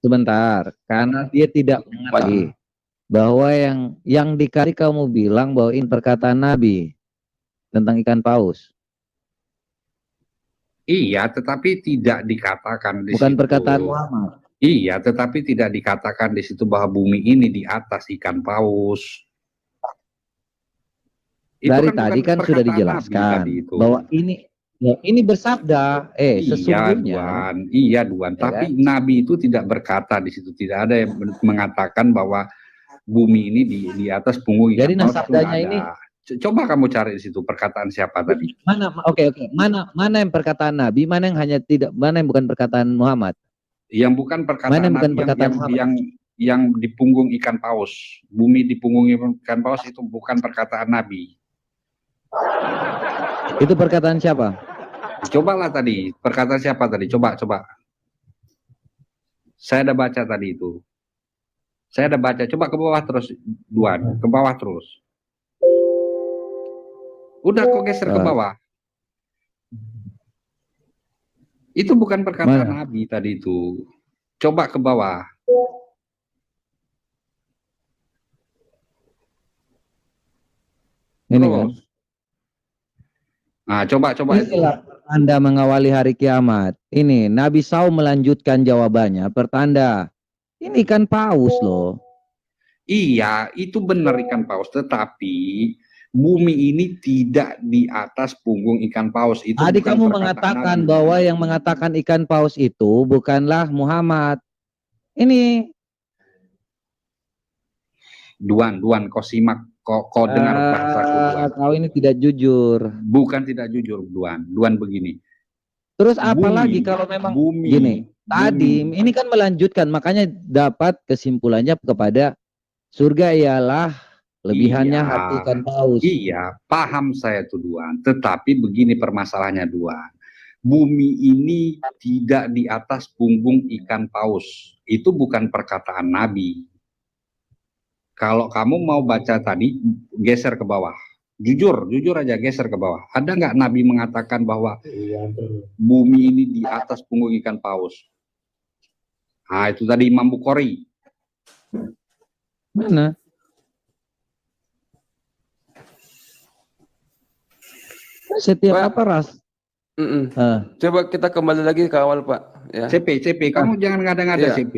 S2: Sebentar, karena dia tidak mengerti bahwa yang dikari kamu bilang bahwa ini perkataan Nabi tentang ikan paus.
S6: Iya, tetapi tidak dikatakan di
S2: bukan
S6: situ.
S2: Perkataan Muhammad.
S6: Iya, tetapi tidak dikatakan di situ bahwa bumi ini di atas ikan paus.
S2: Dari tadi kan sudah dijelaskan bahwa ini bersabda, sesungguhnya.
S6: Iya, Duan. Ya, tapi kan? Nabi itu tidak berkata di situ, tidak ada yang mengatakan bahwa bumi ini di atas punggung ikan paus.
S2: Jadi nasabdanya ini.
S6: Coba kamu cari di situ perkataan siapa tadi?
S2: Mana? Oke. Mana yang perkataan Nabi, mana yang bukan perkataan Muhammad?
S6: Yang bukan perkataan Nabi, yang di punggung ikan paus. Bumi di punggung ikan paus itu bukan perkataan Nabi.
S2: Itu perkataan siapa?
S6: Cobalah tadi, perkataan siapa tadi? Coba. Saya ada baca tadi itu. Saya ada baca. Coba ke bawah terus, Duan. Ke bawah terus. Udah kok geser ke bawah. Itu bukan perkataan
S2: Mana?
S6: Nabi tadi itu. Coba ke bawah.
S2: Ini kan.
S6: Terus. Nah, coba itu.
S2: Inilah pertanda mengawali hari kiamat. Ini Nabi Saul melanjutkan jawabannya. Pertanda. Ini kan paus loh.
S6: Iya, itu benar ikan paus. Tetapi bumi ini tidak di atas punggung ikan paus. Itu
S2: Tadi
S6: bukan
S2: kamu
S6: perkataan
S2: mengatakan
S6: Nabi.
S2: bahwa yang mengatakan ikan paus itu bukanlah Muhammad. Ini
S6: Duan, kau simak, kau dengar bahasaku, Duan.
S2: kau ini tidak jujur.
S6: Bukan tidak jujur, Duan begini.
S2: Terus apa
S6: Bumi,
S2: lagi kalau memang
S6: bumi,
S2: gini? Tadi
S6: bumi.
S2: ini kan melanjutkan, makanya dapat kesimpulannya kepada surga ialah lebihannya
S6: Iya,
S2: hati ikan paus.
S6: Iya, paham saya tuh Duan. Tetapi begini permasalahannya Duan. Bumi ini tidak di atas punggung ikan paus. Itu bukan perkataan Nabi. Kalau kamu mau baca tadi, geser ke bawah. Jujur aja geser ke bawah. Ada nggak Nabi mengatakan bahwa bumi ini di atas punggung ikan paus? Nah, itu tadi Imam Bukhari.
S2: Mana? Setiap
S1: Pak.
S2: apa ras?
S1: Coba kita kembali lagi ke awal, Pak. Ya.
S6: CP, kamu jangan ngada-ngada
S1: Iya.
S6: CP.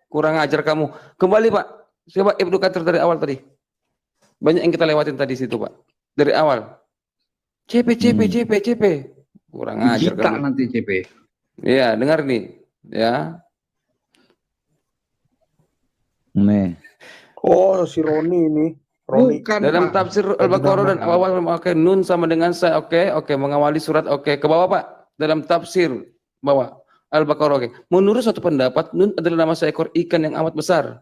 S1: Kurang ajar kamu. Kembali, Pak. Coba Ibnu Katsir dari awal tadi. Banyak yang kita lewatin tadi situ, Pak. Dari awal. CP. Kurang ajar
S6: Kita
S1: kamu.
S6: nanti CP.
S1: Iya, dengar nih. Ya.
S2: Nih.
S4: Oh, si Roni ini. Roni.
S6: Bukan,
S1: Dalam
S6: Pak.
S1: tafsir Al-Baqarah dan awal oke, nun sama dengan saya, oke, mengawali surat, oke. Ke bawah, Pak. Dalam tafsir bawah Al-Baqarah, oke. Menurut suatu pendapat, nun adalah nama seekor ikan yang amat besar.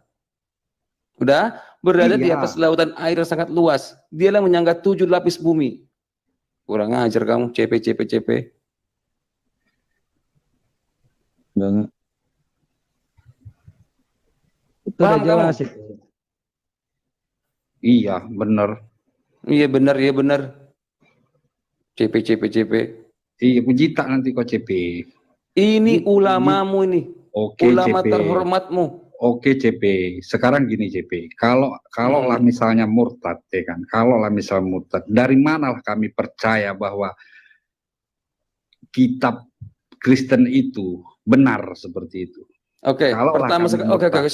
S1: Udah berada di
S6: Iya.
S1: atas lautan air yang sangat luas. Dialah menyangga 7 lapis bumi. Kurang ajar kamu, CP.
S2: Enggak. Itu
S1: Paham
S2: udah jelas
S1: kamu?
S2: itu.
S6: Iya, benar.
S1: Iya benar. CP.
S6: Iya, Pujita nanti kok CP.
S1: Ini ulamamu ini.
S6: Oke,
S1: Ulama
S6: CP.
S1: terhormatmu.
S6: Oke, CP. Sekarang gini, CP. Kalau lah misalnya murtad, ya kan? Kalau lah misalnya murtad, dari manalah kami percaya bahwa kitab Kristen itu benar seperti itu.
S1: Oke,
S6: Kalau lah
S1: pertama
S6: kami
S1: sekali, oke.
S6: murtad.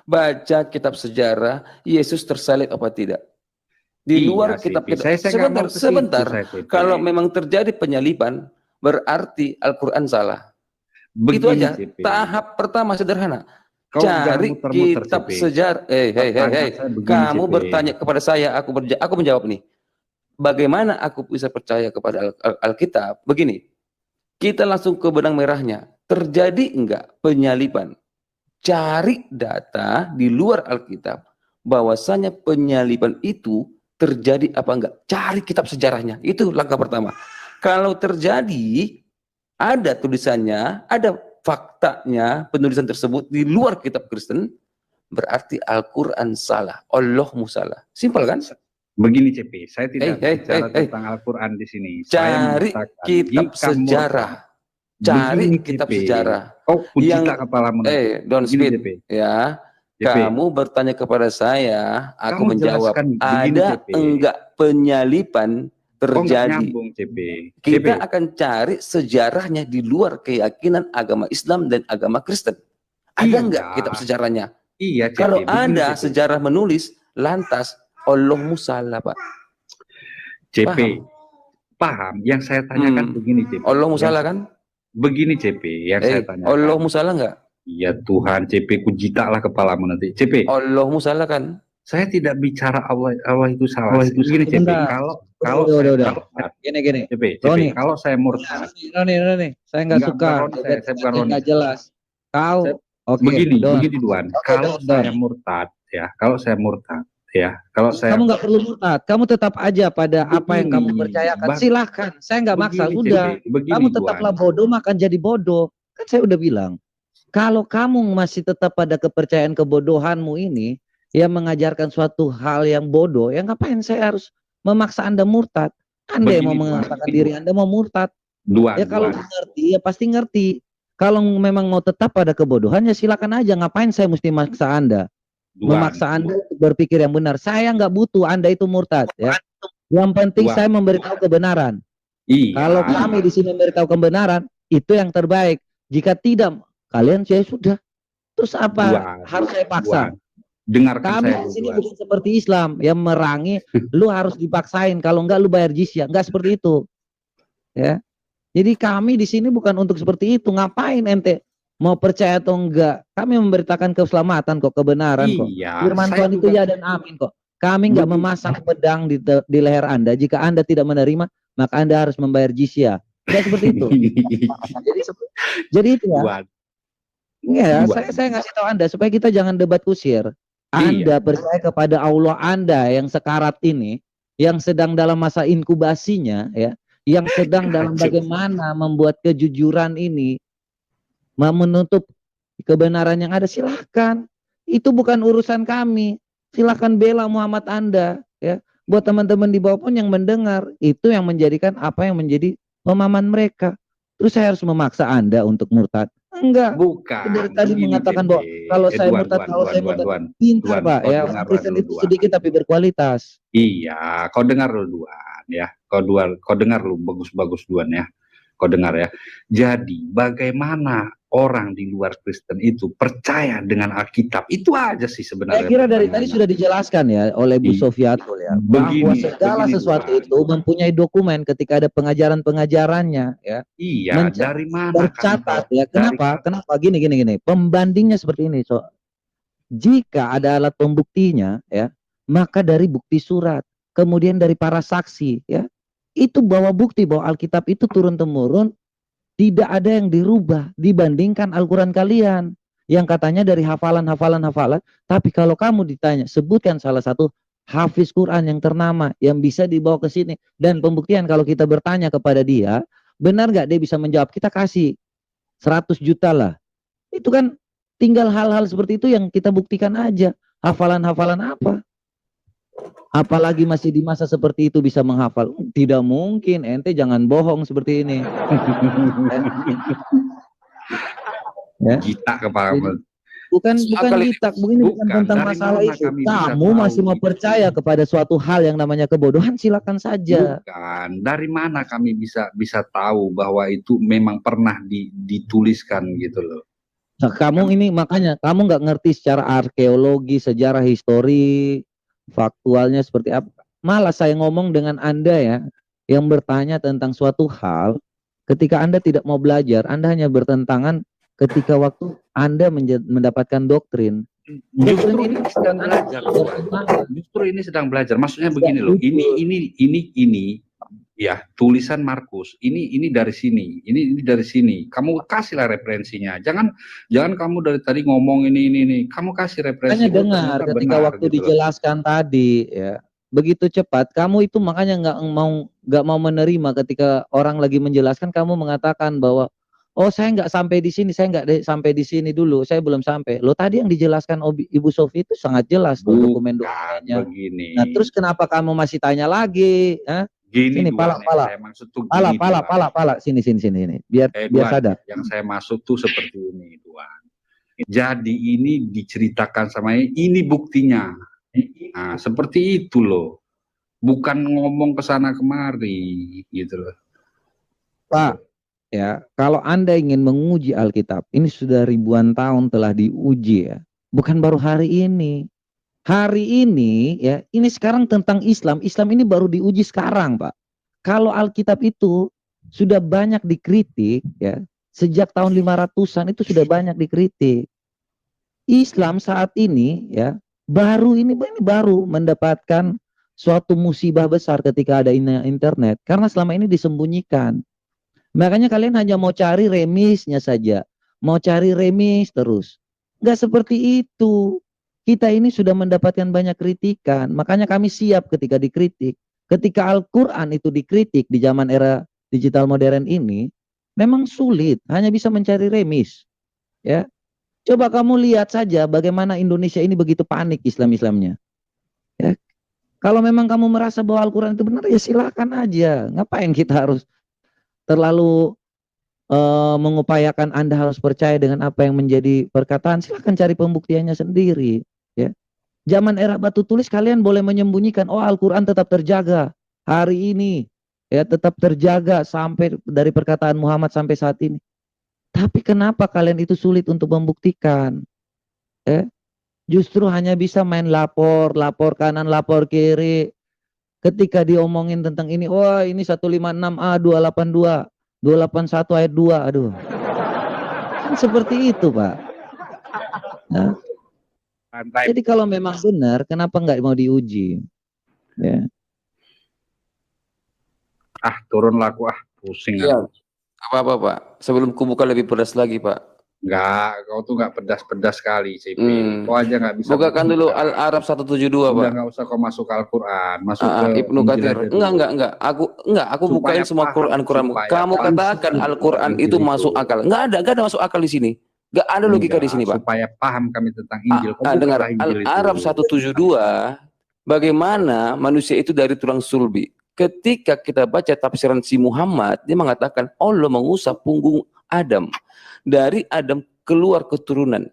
S1: Baca kitab sejarah, Yesus tersalib apa tidak? Di luar
S6: Iya,
S1: kitab
S6: CP.
S1: kita.
S6: Saya nggak mau ke situ,
S1: Sebentar.
S6: saya, CP.
S1: Kalau memang terjadi penyaliban, berarti Al-Quran salah.
S6: Begini,
S1: Itu aja.
S6: CP.
S1: Tahap pertama sederhana.
S6: Kau
S1: Cari
S6: jangan muter-muter,
S1: kitab
S6: CP.
S1: sejarah.
S6: Pertanyaan saya begini,
S1: Kamu
S6: CP.
S1: bertanya kepada saya, aku menjawab nih. Bagaimana aku bisa percaya kepada Alkitab? Begini, kita langsung ke benang merahnya. Terjadi enggak penyaliban? Cari data di luar Alkitab bahwasanya penyaliban itu terjadi apa enggak. Cari kitab sejarahnya. Itu langkah pertama. Kalau terjadi, ada tulisannya, ada faktanya, penulisan tersebut di luar kitab Kristen, berarti Al-Quran salah, Allahmu salah. Simpel kan?
S6: Begini, CP. Saya tidak bicara
S1: hey.
S6: tentang Al-Quran di sini.
S1: Cari kitab sejarah. Cari
S6: Begini,
S1: kitab
S6: CP.
S1: sejarah.
S6: Oh,
S1: Yang
S6: kepalamu.
S1: don't
S6: Begini,
S1: speed
S6: CP.
S1: ya.
S6: CP.
S1: Kamu bertanya kepada saya, aku
S6: Kamu
S1: menjawab.
S6: jelaskan begini,
S1: Ada
S6: CP.
S1: enggak penyaliban
S6: Oh, nggak
S1: terjadi?
S6: nyambung, CP.
S1: Kita
S6: CP.
S1: akan cari sejarahnya di luar keyakinan agama Islam dan agama Kristen. Ada
S6: Iya.
S1: enggak kitab sejarahnya?
S6: Iya, CP.
S1: Kalau
S6: Begini,
S1: ada
S6: CP.
S1: sejarah menulis, lantas Allahmu salah, Pak.
S6: CP. Paham? Yang saya tanyakan begini, CP.
S1: Allahmu salah kan?
S6: Begini, CP. Yang saya tanyakan.
S1: Allahmu salah enggak?
S6: Ya Tuhan, CP, kujita lah kepalamu nanti. CP.
S1: Allahmu salah kan?
S6: Saya tidak bicara Allah itu salah. Begini, CP. Kalau
S2: udah. Gini.
S6: CP,
S2: Roni.
S6: kalau saya murtad.
S2: Roni. Saya nggak suka.
S6: Saya bukan Roni.
S2: Nggak jelas. Kau. Oke.
S6: Begini, Duan. Kalau saya murtad,
S2: Kamu nggak perlu murtad. Kamu tetap aja pada apa yang kamu percayakan. Silahkan. Saya nggak maksa. Udah. Kamu tetaplah bodoh, makan jadi bodoh. Kan saya udah bilang. Kalau kamu masih tetap pada kepercayaan kebodohanmu ini, yang mengajarkan suatu hal yang bodoh, ya ngapain saya harus memaksa Anda murtad. Anda yang mau
S9: Begini,
S2: mengatakan diri Anda mau murtad.
S9: Duan,
S2: Ya kalau
S9: Duan.
S2: ngerti, ya pasti ngerti. Kalau memang mau tetap pada kebodohan, ya silakan aja. Ngapain saya mesti maksa Anda? Memaksa Anda untuk berpikir yang benar. Saya nggak butuh Anda itu murtad. Ya. Yang penting saya memberitahu kebenaran.
S9: Iya.
S2: Kalau kami di sini memberitahu kebenaran, itu yang terbaik. Jika tidak, kalian saya sudah. Terus apa? Harus saya paksa.
S9: Dengarkan
S2: kami
S9: saya
S2: di sini bukan seperti Islam yang merangi, lu harus dipaksain. Kalau enggak lu bayar jizyah. Enggak seperti itu. Ya. Jadi kami di sini bukan untuk seperti itu. Ngapain ente? Mau percaya atau enggak? Kami memberitakan keselamatan kok, kebenaran kok. Firman Tuhan itu ya dan amin kok. Kami enggak memasang pedang di leher Anda. Jika Anda tidak menerima, maka Anda harus membayar jizyah. Enggak seperti itu. jadi itu ya. Ya, saya ngasih tahu Anda supaya kita jangan debat kusir. Anda percaya kepada Allah Anda yang sekarat ini, yang sedang dalam masa inkubasinya, ya, yang sedang dalam bagaimana membuat kejujuran ini, menutup kebenaran yang ada. Silahkan, itu bukan urusan kami. Silahkan bela Muhammad Anda, ya. Buat teman-teman di bawah pun yang mendengar, itu yang menjadikan apa yang menjadi pemahaman mereka. Terus saya harus memaksa Anda untuk murtad? Enggak.
S9: Bukan.
S2: Dari tadi mengatakan bahwa kalau saya murtad, kalau saya murtad, pintar Pak. Ya, Kristen itu sedikit tapi berkualitas.
S9: Iya, kau dengar lu Duan ya. Kau dengar lu bagus-bagus Duan ya. Kau dengar ya. Jadi bagaimana orang di luar Kristen itu percaya dengan Alkitab? Itu aja sih sebenarnya.
S2: Saya kira dari tadi sudah dijelaskan ya oleh Bu Sofiatul ya, bahwa segala sesuatu itu mempunyai dokumen ketika ada pengajaran-pengajarannya ya.
S9: Iya, dari mana
S2: tercatat ya. Kenapa? Kenapa? Gini. Pembandingnya seperti ini, so. Jika ada alat pembuktinya ya, maka dari bukti surat, kemudian dari para saksi ya. Itu bawa bukti bahwa Alkitab itu turun-temurun tidak ada yang dirubah dibandingkan Al-Quran kalian yang katanya dari hafalan, tapi kalau kamu ditanya sebutkan salah satu hafiz Quran yang ternama yang bisa dibawa ke sini, dan pembuktian kalau kita bertanya kepada dia benar nggak dia bisa menjawab, kita kasih 100 juta lah. Itu kan tinggal hal-hal seperti itu yang kita buktikan aja. Hafalan apa? Apalagi masih di masa seperti itu bisa menghafal. Tidak mungkin, ente jangan bohong seperti ini. Ya.
S9: Gita kepala.
S2: Bukan gita, bukan tentang masalah itu. Kamu masih mau percaya kepada suatu hal yang namanya kebodohan, silakan saja.
S9: Bukan. Dari mana kami bisa tahu bahwa itu memang pernah dituliskan gitu loh.
S2: Nah, kamu ini makanya kamu nggak ngerti secara arkeologi, sejarah, histori, faktualnya seperti apa. Malah saya ngomong dengan Anda ya, yang bertanya tentang suatu hal, ketika Anda tidak mau belajar, Anda hanya bertentangan ketika waktu Anda mendapatkan doktrin.
S9: Justru ini sedang belajar. Justru ini sedang belajar. Maksudnya begini loh, ini ya tulisan Markus. Ini dari sini, ini dari sini. Kamu kasihlah referensinya. Jangan kamu dari tadi ngomong ini. Kamu kasih referensi.
S2: Hanya dengar ketika waktu gitu dijelaskan tadi ya. Begitu cepat, kamu itu makanya nggak mau menerima ketika orang lagi menjelaskan, kamu mengatakan bahwa oh saya nggak sampai di sini, saya nggak sampai di sini dulu, saya belum sampai. Lo tadi yang dijelaskan Ibu Sofi itu sangat jelas tuh dokumen-dokumennya. Nah terus kenapa kamu masih tanya lagi? Sini pala, sini, biar sadar.
S9: Yang saya maksud tuh seperti ini, Tuan. Jadi ini diceritakan sama ini buktinya. Nah seperti itu loh, bukan ngomong kesana kemari gitu loh,
S2: Pak. Ya, kalau Anda ingin menguji Alkitab, ini sudah ribuan tahun telah diuji ya. Bukan baru hari ini. Hari ini ya, ini sekarang tentang Islam. Islam ini baru diuji sekarang, Pak. Kalau Alkitab itu sudah banyak dikritik ya, sejak tahun 500-an itu sudah banyak dikritik. Islam saat ini ya, baru mendapatkan suatu musibah besar ketika ada internet, karena selama ini disembunyikan. Makanya kalian hanya mau cari remisnya saja. Mau cari remis terus. Nggak seperti itu. Kita ini sudah mendapatkan banyak kritikan. Makanya kami siap ketika dikritik. Ketika Al-Quran itu dikritik di zaman era digital modern ini, memang sulit. Hanya bisa mencari remis. Ya. Coba kamu lihat saja bagaimana Indonesia ini begitu panik Islam-Islamnya. Ya. Kalau memang kamu merasa bahwa Al-Quran itu benar, ya silakan aja. Ngapain kita harus terlalu mengupayakan Anda harus percaya dengan apa yang menjadi perkataan? Silakan cari pembuktiannya sendiri. Ya. Zaman era batu tulis kalian boleh menyembunyikan, oh Al-Quran tetap terjaga hari ini, ya tetap terjaga sampai dari perkataan Muhammad sampai saat ini. Tapi kenapa kalian itu sulit untuk membuktikan? Justru hanya bisa main lapor kanan, lapor kiri. Ketika diomongin tentang ini, wah ini 156A, 282, 281 ayat 2, aduh. Kan seperti itu, Pak. Nah, jadi kalau memang benar, kenapa nggak mau diuji? Ya.
S9: Turunlah aku, pusing
S1: Iya.
S9: aku.
S1: Apa-apa, Pak? Sebelum kubuka lebih pedas lagi, Pak.
S9: Enggak, kau tuh nggak pedas-pedas sekali, CP. Kau aja nggak bisa.
S1: Bukakan dulu Al-Arab 172, Pak.
S9: Udah nggak usah kau masuk Al-Quran, masuk ke
S1: Ibnu Katsir. Enggak. Aku bukain semua Quran-Quranmu. Kamu katakan Al-Quran itu masuk akal. Enggak ada masuk akal di sini. Enggak ada logika di sini, Pak.
S9: Supaya paham kami tentang Injil.
S1: Dengar Al-Arab 172, bagaimana manusia itu dari tulang sulbi. Ketika kita baca tafsiran si Muhammad, dia mengatakan Allah mengusap punggung Adam. Dari Adam keluar keturunan.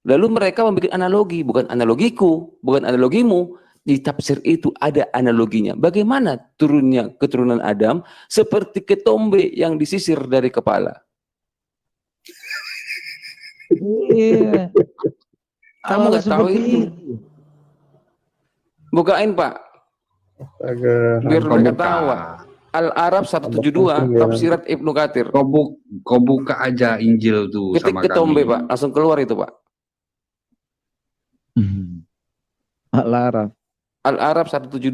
S1: Lalu mereka membuat analogi, bukan analogiku, bukan analogimu. Di tafsir itu ada analoginya. Bagaimana turunnya keturunan Adam seperti ketombe yang disisir dari kepala.
S2: Iya.
S1: Kamu nggak tahu itu. Bukain, Pak. Biar mereka tahu. Al-Arab 172, tafsirat Ibnu Katsir.
S9: Kau buka aja Injil tuh
S1: ketik
S9: sama
S1: ketombe,
S9: kami.
S1: Pak. Langsung keluar itu, Pak.
S2: Al-Arab.
S1: Al-Arab 172.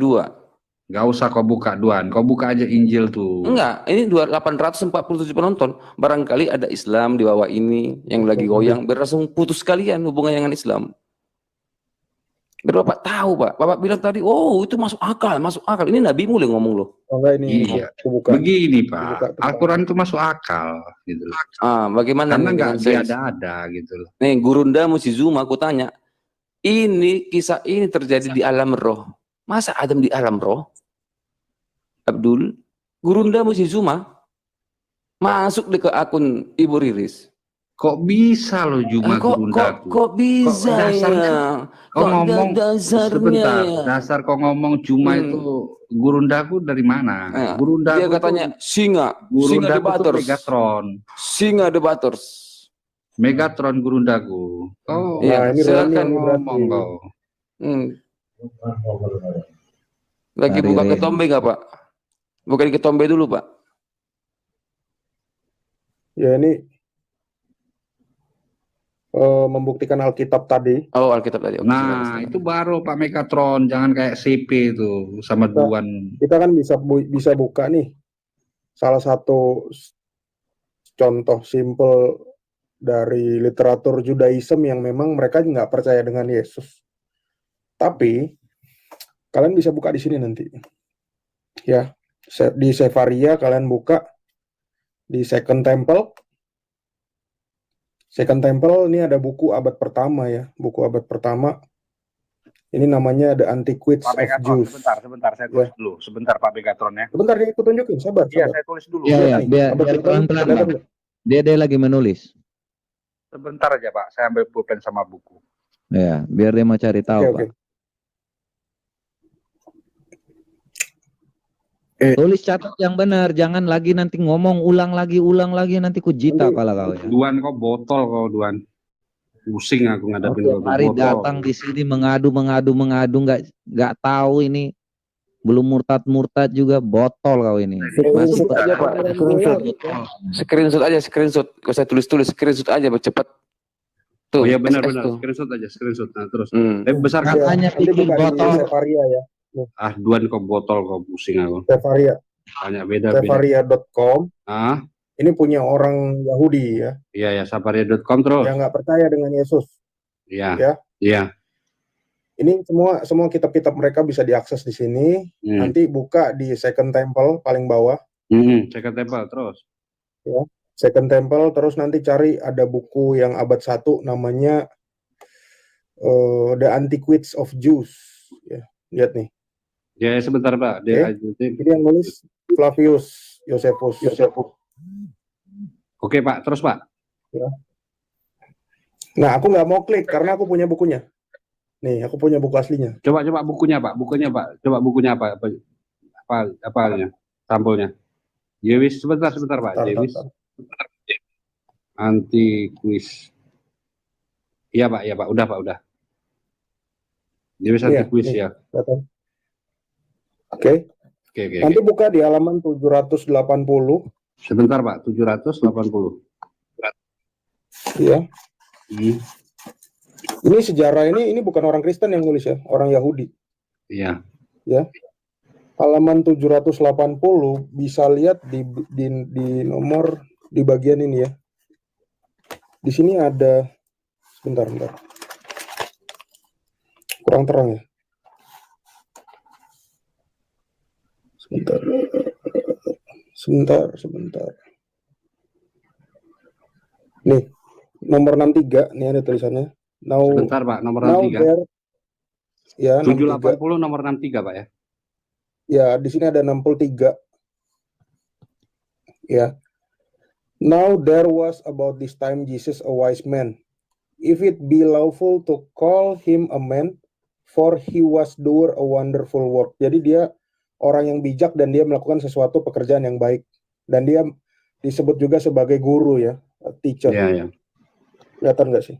S9: Gak usah kau buka, Duan. Kau buka aja Injil tuh.
S1: Enggak, ini 847 penonton. Barangkali ada Islam di bawah ini yang lagi goyang. Langsung putus sekalian hubungan dengan Islam. Biar Bapak tahu, Pak. Bapak bilang tadi, oh itu masuk akal, masuk akal. Ini Nabi mulai ngomong loh.
S4: Oh, enggak, ini
S9: iya. Begini, Pak. Al-Quran itu masuk akal, gitu loh.
S1: Bagaimana?
S9: Karena nggak ada gitu loh.
S1: Nih, Gurunda Musizuma, aku tanya. Ini kisah ini terjadi di alam roh. Masa Adam di alam roh? Abdul, Gurunda Musizuma masuk ke akun Ibu Riris.
S9: Kok bisa loh Juma Gurundaku?
S1: Kok bisa
S9: kok ngomong sebentar, dasar kok ngomong Juma itu Gurundaku dari mana? Gurundaku
S1: dia katanya singa debaters.
S9: Megatron.
S1: Singa debaters.
S9: Megatron Gurundaku. Oh,
S1: ya, silakan
S9: ngomong kau.
S1: Lagi buka ketombe nggak, Pak? Buka di ketombe dulu, Pak.
S4: Ya, ini membuktikan Alkitab tadi.
S1: Oh, Alkitab tadi.
S9: Nah, itu baru Pak Megatron, jangan kayak CP itu sama Duan.
S4: Kita kan bisa buka nih salah satu contoh simple dari literatur Judaism yang memang mereka nggak percaya dengan Yesus. Tapi kalian bisa buka di sini nanti. Ya, di Sefaria kalian buka di Second Temple. Second Temple ini ada buku abad pertama ya, buku abad pertama. Ini namanya The Antiquities of Jews.
S6: Sebentar, saya tulis dulu. Sebentar Pak Megatron ya.
S4: Sebentar, ini aku tunjukin, sabar.
S6: Iya, saya tulis dulu.
S2: Iya, biar pelan-pelan. Dia lagi menulis.
S6: Sebentar aja Pak, saya ambil pulpen sama buku.
S2: Ya, biar dia mau cari tahu, Pak. Tulis catat yang benar, jangan lagi nanti ngomong ulang lagi nanti ku jita kepala kau ya.
S9: Duan kau botol kau Duan. Pusing aku ngadepin kau.
S2: Hari datang di sini mengadu nggak tahu ini belum murtad juga botol kau ini.
S1: Screenshot aja, Pak. Screenshot. Kau saya tulis screenshot aja cepat.
S9: Tuh, ya benar. Screenshot aja. Nah, terus. Besar
S2: katanya bikin botol.
S4: Ya.
S9: Duan kau botol kau pusing aku.
S4: Sefaria.
S9: Banyak beda.
S4: Sefaria.com. Ini punya orang Yahudi ya.
S9: Iya, Sefaria.com terus.
S4: Yang nggak percaya dengan Yesus.
S9: Iya.
S4: Ini semua kitab-kitab mereka bisa diakses di sini. Nanti buka di Second Temple paling bawah.
S9: Second Temple terus.
S4: Ya. Second Temple terus nanti cari ada buku yang abad 1 namanya The Antiquities of Jews. Ya, lihat nih.
S9: Ya, sebentar Pak.
S4: Ini yang nulis Flavius Josephus.
S9: Oke Pak, terus Pak.
S4: Ya. Nah, aku nggak mau klik karena aku punya bukunya. Nih, aku punya buku aslinya.
S9: Coba bukunya Pak. Coba bukunya apa? Apanya? Sampulnya. Jewis, sebentar Pak. Jewis. Anti kuis. Iya Pak. Udah. Jewis anti kuis ya. Oke.
S4: Nanti buka di halaman 780.
S9: Sebentar Pak, 780.
S4: Iya. Ini sejarah ini bukan orang Kristen yang nulis ya, orang Yahudi.
S9: Iya.
S4: Ya. Halaman 780 bisa lihat di nomor di bagian ini ya. Di sini ada sebentar. Kurang terang ya. Sebentar. Nih, nomor 63, nih ada tulisannya.
S9: Sebentar Pak, nomor 63.
S4: Ya,
S9: 780 nomor 63 Pak ya.
S4: Ya, di sini ada 63. Ya. Now there was about this time Jesus a wise man. If it be lawful to call him a man, for he was doer a wonderful work. Jadi dia orang yang bijak dan dia melakukan sesuatu pekerjaan yang baik. Dan dia disebut juga sebagai guru ya, teacher.
S9: Iya.
S4: Kelihatan nggak sih?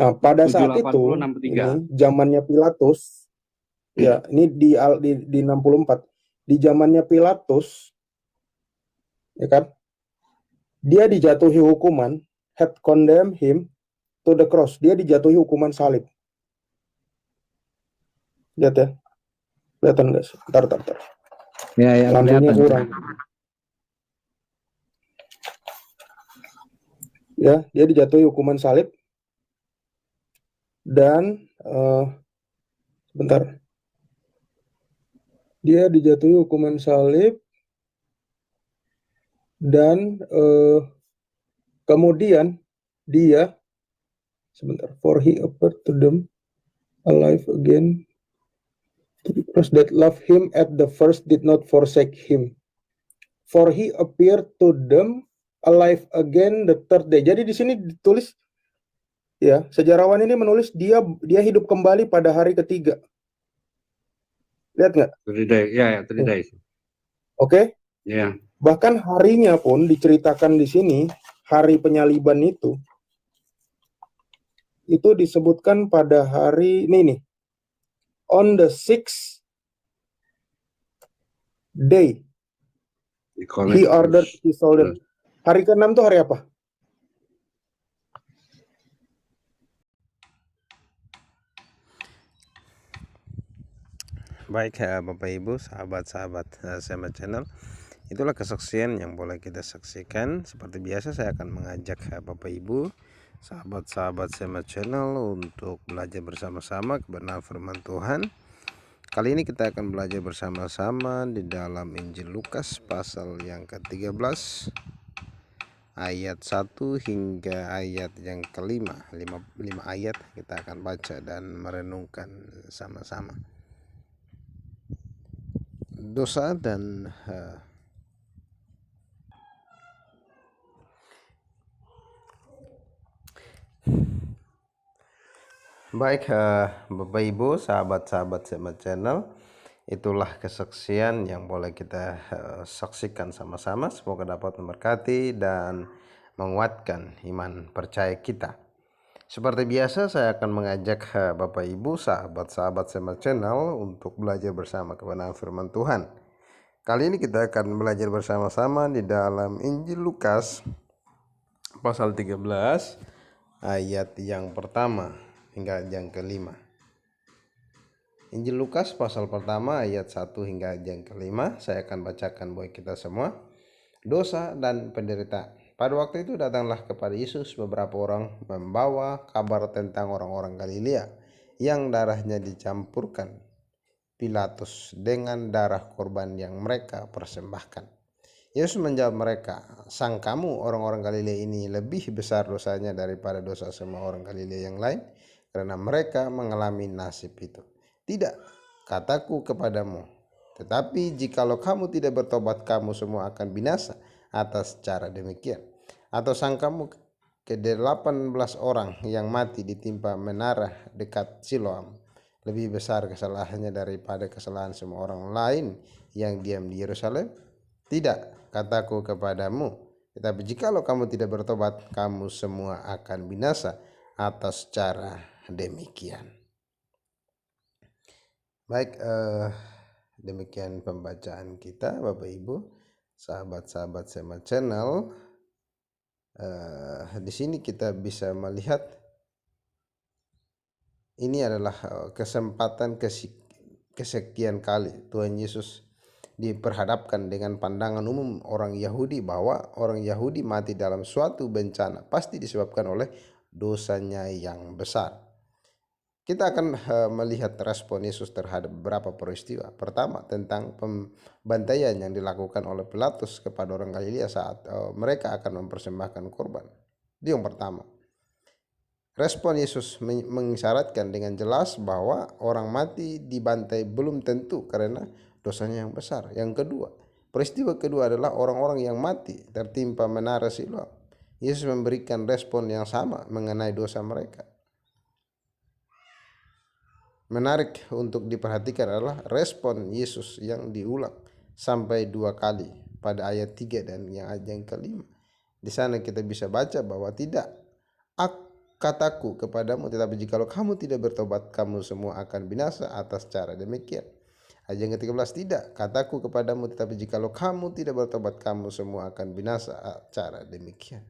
S4: Nah, pada saat itu, ini zamannya Pilatus, ya, ini di 64. Di zamannya Pilatus, ya kan? Dia dijatuhi hukuman, had condemned him to the cross. Dia dijatuhi hukuman salib. Lihat ya. Kelihatan nggak sih? Bentar.
S2: Ya,
S4: lampunya kurang. Ya, dia dijatuhi hukuman salib. Dan bentar. Dia dijatuhi hukuman salib dan kemudian dia sebentar. For he appeared to them alive again. Because that love him at the first did not forsake him. For he appeared to them alive again the third day. Jadi di sini ditulis ya, sejarawan ini menulis dia hidup kembali pada hari ketiga. Lihat nggak?
S9: 3 days. Ya, 3 days.
S4: Oke?
S9: Ya.
S4: Bahkan harinya pun diceritakan di sini, hari penyaliban itu disebutkan pada hari ini nih. On the 6th day, he ordered his soldiers. Hari ke-6 itu hari apa?
S5: Baik Bapak Ibu, sahabat-sahabat Sema Channel, itulah kesaksian yang boleh kita saksikan. Seperti biasa saya akan mengajak Bapak Ibu, sahabat-sahabat Sema Channel untuk belajar bersama-sama kebenaran firman Tuhan. Kali ini kita akan belajar bersama-sama di dalam Injil Lukas pasal yang ke-13 ayat 1 hingga ayat yang ke-5. 5 ayat kita akan baca dan merenungkan sama-sama. Dosa dan baik Bapak Ibu, sahabat-sahabat Sema Channel, itulah kesaksian yang boleh kita saksikan sama-sama. Semoga dapat memberkati dan menguatkan iman percaya kita. Seperti biasa saya akan mengajak Bapak Ibu, sahabat-sahabat Sema Channel untuk belajar bersama kebenaran firman Tuhan. Kali ini kita akan belajar bersama-sama di dalam Injil Lukas pasal 13 ayat yang pertama hingga yang ke-5. Injil Lukas pasal pertama ayat 1 hingga yang ke-5. Saya akan bacakan buat kita semua. Dosa dan penderitaan. Pada waktu itu datanglah kepada Yesus beberapa orang membawa kabar tentang orang-orang Galilea yang darahnya dicampurkan Pilatus dengan darah korban yang mereka persembahkan. Yesus menjawab mereka, "Sang kamu orang-orang Galilea ini lebih besar dosanya daripada dosa semua orang Galilea yang lain, karena mereka mengalami nasib itu. Tidak,
S10: kataku kepadamu, tetapi jikalau kamu tidak bertobat, kamu semua akan binasa atas cara demikian. Atau sangkamu ke-18 orang yang mati ditimpa menara dekat Siloam lebih besar kesalahannya daripada kesalahan semua orang lain yang diam di Yerusalem? Tidak, kataku kepadamu, tetapi jikalau kamu tidak bertobat, kamu semua akan binasa atas cara demikian. Baik, demikian pembacaan kita, Bapak Ibu, sahabat-sahabat Sema Channel. Di sini kita bisa melihat ini adalah kesempatan kesekian kali Tuhan Yesus diperhadapkan dengan pandangan umum orang Yahudi bahwa orang Yahudi mati dalam suatu bencana pasti disebabkan oleh dosanya yang besar. Kita akan melihat respon Yesus terhadap beberapa peristiwa. Pertama, tentang pembantaian yang dilakukan oleh Pilatus kepada orang Galilea saat mereka akan mempersembahkan korban. Itu yang pertama. Respon Yesus mengisyaratkan dengan jelas bahwa orang mati dibantai belum tentu karena dosanya yang besar. Yang kedua, peristiwa kedua adalah orang-orang yang mati tertimpa menara Siloam. Yesus memberikan respon yang sama mengenai dosa mereka. Menarik untuk diperhatikan adalah respon Yesus yang diulang sampai 2 kali pada ayat 3 dan yang kelima. Di sana kita bisa baca bahwa tidak kataku kepadamu, tetapi jikalau kamu tidak bertobat, kamu semua akan binasa atas cara demikian. Ayat yang ke-13, tidak kataku kepadamu, tetapi jikalau kamu tidak bertobat, kamu semua akan binasa cara demikian.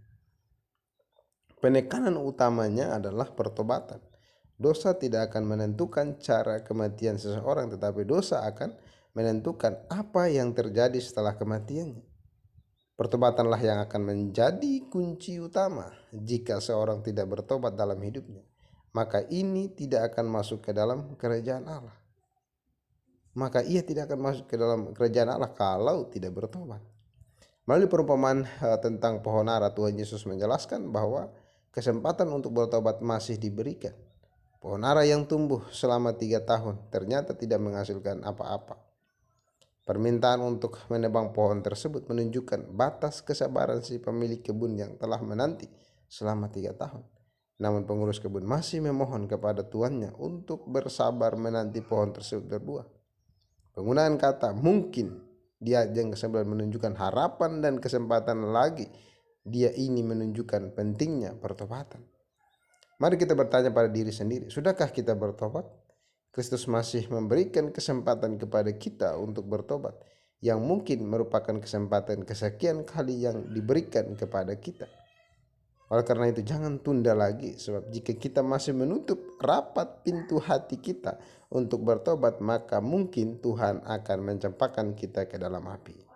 S10: Penekanan utamanya adalah pertobatan. Dosa tidak akan menentukan cara kematian seseorang, tetapi dosa akan menentukan apa yang terjadi setelah kematiannya. Pertobatanlah yang akan menjadi kunci utama. Jika seorang tidak bertobat dalam hidupnya, maka ini tidak akan masuk ke dalam kerajaan Allah. Maka ia tidak akan masuk ke dalam kerajaan Allah kalau tidak bertobat. Melalui perumpamaan tentang pohon ara, Tuhan Yesus menjelaskan bahwa kesempatan untuk bertobat masih diberikan. Pohon ara yang tumbuh selama 3 tahun ternyata tidak menghasilkan apa-apa. Permintaan untuk menebang pohon tersebut menunjukkan batas kesabaran si pemilik kebun yang telah menanti selama 3 tahun. Namun pengurus kebun masih memohon kepada tuannya untuk bersabar menanti pohon tersebut berbuah. Penggunaan kata mungkin di ayat yang ke-9 menunjukkan harapan dan kesempatan lagi. Dia ini menunjukkan pentingnya pertobatan. Mari kita bertanya pada diri sendiri, sudahkah kita bertobat? Kristus masih memberikan kesempatan kepada kita untuk bertobat, yang mungkin merupakan kesempatan kesekian kali yang diberikan kepada kita. Oleh karena itu jangan tunda lagi, sebab jika kita masih menutup rapat pintu hati kita untuk bertobat, maka mungkin Tuhan akan mencampakkan kita ke dalam api.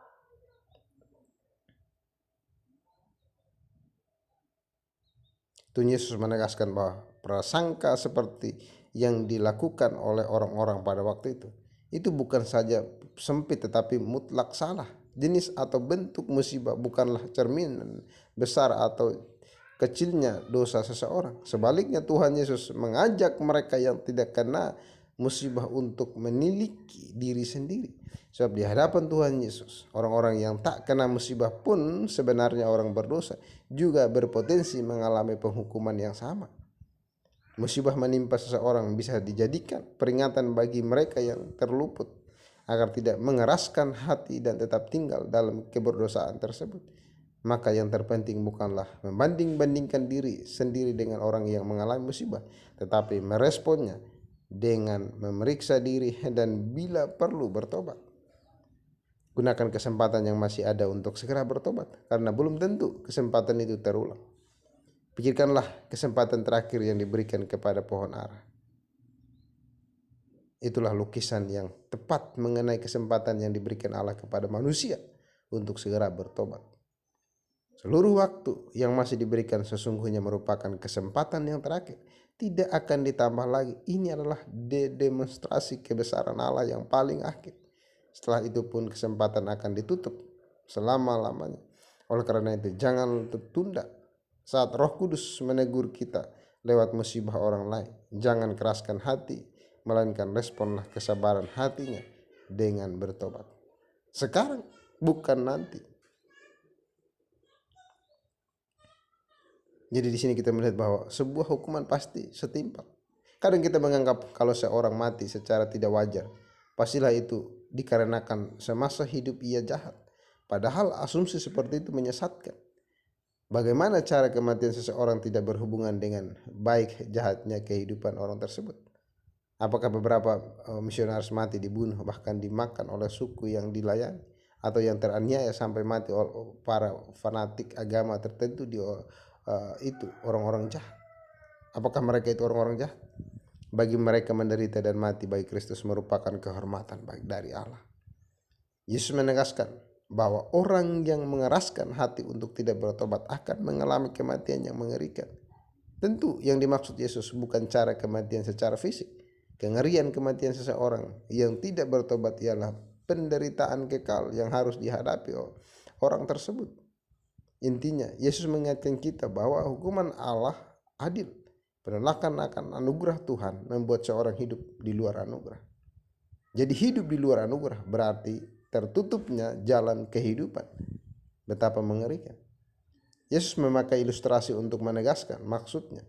S10: Tuhan Yesus menegaskan bahwa prasangka seperti yang dilakukan oleh orang-orang pada waktu itu bukan saja sempit tetapi mutlak salah. Jenis atau bentuk musibah bukanlah cerminan besar atau kecilnya dosa seseorang. Sebaliknya Tuhan Yesus mengajak mereka yang tidak kena musibah untuk meniliki diri sendiri. Sebab di hadapan Tuhan Yesus, orang-orang yang tak kena musibah pun sebenarnya orang berdosa, juga berpotensi mengalami penghukuman yang sama. Musibah menimpa seseorang bisa dijadikan peringatan bagi mereka yang terluput agar tidak mengeraskan hati dan tetap tinggal dalam keberdosaan tersebut. Maka yang terpenting bukanlah membanding-bandingkan diri sendiri dengan orang yang mengalami musibah, tetapi meresponnya dengan memeriksa diri dan bila perlu bertobat. Gunakan kesempatan yang masih ada untuk segera bertobat, karena belum tentu kesempatan itu terulang. Pikirkanlah kesempatan terakhir yang diberikan kepada pohon ara. Itulah lukisan yang tepat mengenai kesempatan yang diberikan Allah kepada manusia untuk segera bertobat. Seluruh waktu yang masih diberikan sesungguhnya merupakan kesempatan yang terakhir. Tidak akan ditambah lagi. Ini adalah demonstrasi kebesaran Allah yang paling akhir. Setelah itu pun kesempatan akan ditutup selama-lamanya. Oleh karena itu jangan tertunda saat Roh Kudus menegur kita lewat musibah orang lain. Jangan keraskan hati melainkan responlah kesabaran hatinya dengan bertobat. Sekarang, bukan nanti. Jadi di sini kita melihat bahwa sebuah hukuman pasti setimpal. Kadang kita menganggap kalau seorang mati secara tidak wajar, pastilah itu dikarenakan semasa hidup ia jahat. Padahal asumsi seperti itu menyesatkan. Bagaimana cara kematian seseorang tidak berhubungan dengan baik jahatnya kehidupan orang tersebut? Apakah beberapa misionaris mati dibunuh bahkan dimakan oleh suku yang dilayani, atau yang teraniaya sampai mati oleh para fanatik agama tertentu itu orang-orang jahat? Apakah mereka itu orang-orang jahat? Bagi mereka menderita dan mati bagi Kristus merupakan kehormatan baik dari Allah. Yesus menegaskan bahwa orang yang mengeraskan hati untuk tidak bertobat akan mengalami kematian yang mengerikan. Tentu yang dimaksud Yesus bukan cara kematian secara fisik. Kengerian kematian seseorang yang tidak bertobat ialah penderitaan kekal yang harus dihadapi orang tersebut. Intinya, Yesus mengingatkan kita bahwa hukuman Allah adil. Penolakan akan anugerah Tuhan membuat seorang hidup di luar anugerah. Jadi hidup di luar anugerah berarti tertutupnya jalan kehidupan. Betapa mengerikan. Yesus memakai ilustrasi untuk menegaskan maksudnya.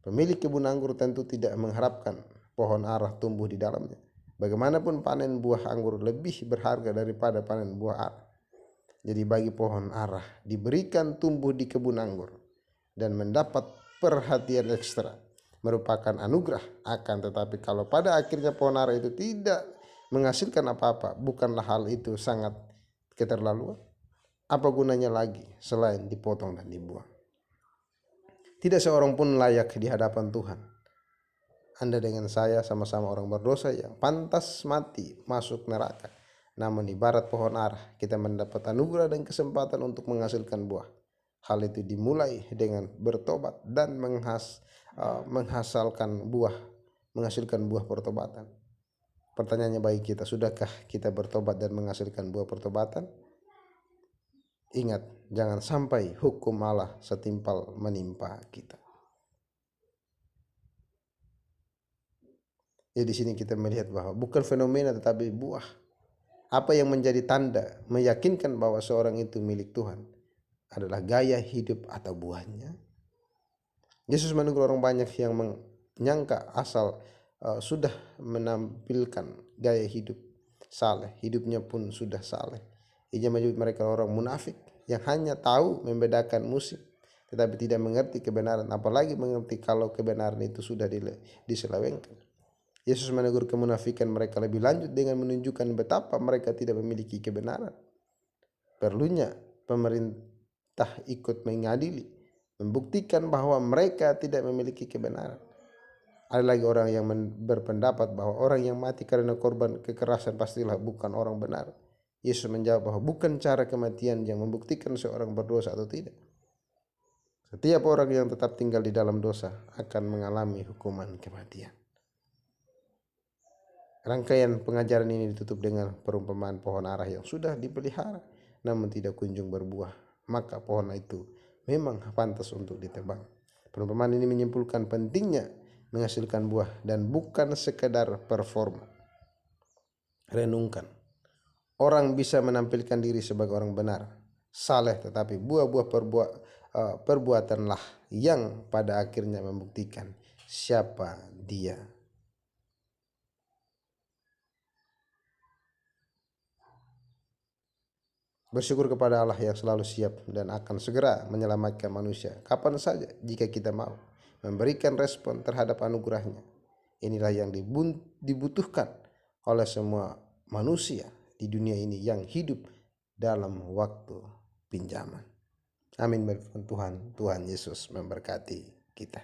S10: Pemilik kebun anggur tentu tidak mengharapkan pohon arah tumbuh di dalamnya. Bagaimanapun panen buah anggur lebih berharga daripada panen buah arah. Jadi bagi pohon arah diberikan tumbuh di kebun anggur dan mendapat perhatian ekstra merupakan anugerah. Akan tetapi kalau pada akhirnya pohon arah itu tidak menghasilkan apa-apa, bukanlah hal itu sangat keterlaluan? Apa gunanya lagi selain dipotong dan dibuang? Tidak seorang pun layak di hadapan Tuhan. Anda dengan saya sama-sama orang berdosa yang pantas mati masuk neraka. Namun ibarat pohon arah, kita mendapat anugerah dan kesempatan untuk menghasilkan buah. Hal itu dimulai dengan bertobat dan menghasilkan buah pertobatan. Pertanyaannya bagi kita, sudahkah kita bertobat dan menghasilkan buah pertobatan? Ingat, jangan sampai hukum Allah setimpal menimpa kita. Jadi di sini kita melihat bahwa bukan fenomena tetapi buah. Apa yang menjadi tanda meyakinkan bahwa seorang itu milik Tuhan adalah gaya hidup atau buahnya. Yesus menegur orang banyak yang menyangka asal sudah menampilkan gaya hidup saleh, hidupnya pun sudah saleh. Ia menyebut mereka orang munafik yang hanya tahu membedakan musim tetapi tidak mengerti kebenaran, apalagi mengerti kalau kebenaran itu sudah diselewengkan. Yesus menegur kemunafikan mereka lebih lanjut dengan menunjukkan betapa mereka tidak memiliki kebenaran. Perlunya pemerintah ikut mengadili, membuktikan bahwa mereka tidak memiliki kebenaran. Ada lagi orang yang berpendapat bahwa orang yang mati karena korban kekerasan pastilah bukan orang benar. Yesus menjawab bahwa bukan cara kematian yang membuktikan seorang berdosa atau tidak. Setiap orang yang tetap tinggal di dalam dosa akan mengalami hukuman kematian. Rangkaian pengajaran ini ditutup dengan perumpamaan pohon arah yang sudah dipelihara namun tidak kunjung berbuah. Maka pohon itu memang pantas untuk ditebang. Perumpamaan ini menyimpulkan pentingnya menghasilkan buah dan bukan sekedar performa. Renungkan. Orang bisa menampilkan diri sebagai orang benar, saleh, tetapi buah-buah perbuatanlah yang pada akhirnya membuktikan siapa dia. Bersyukur kepada Allah yang selalu siap dan akan segera menyelamatkan manusia kapan saja jika kita mau memberikan respon terhadap anugerahnya. Inilah yang dibutuhkan oleh semua manusia di dunia ini yang hidup dalam waktu pinjaman. Amin. Berfirman Tuhan Yesus memberkati kita.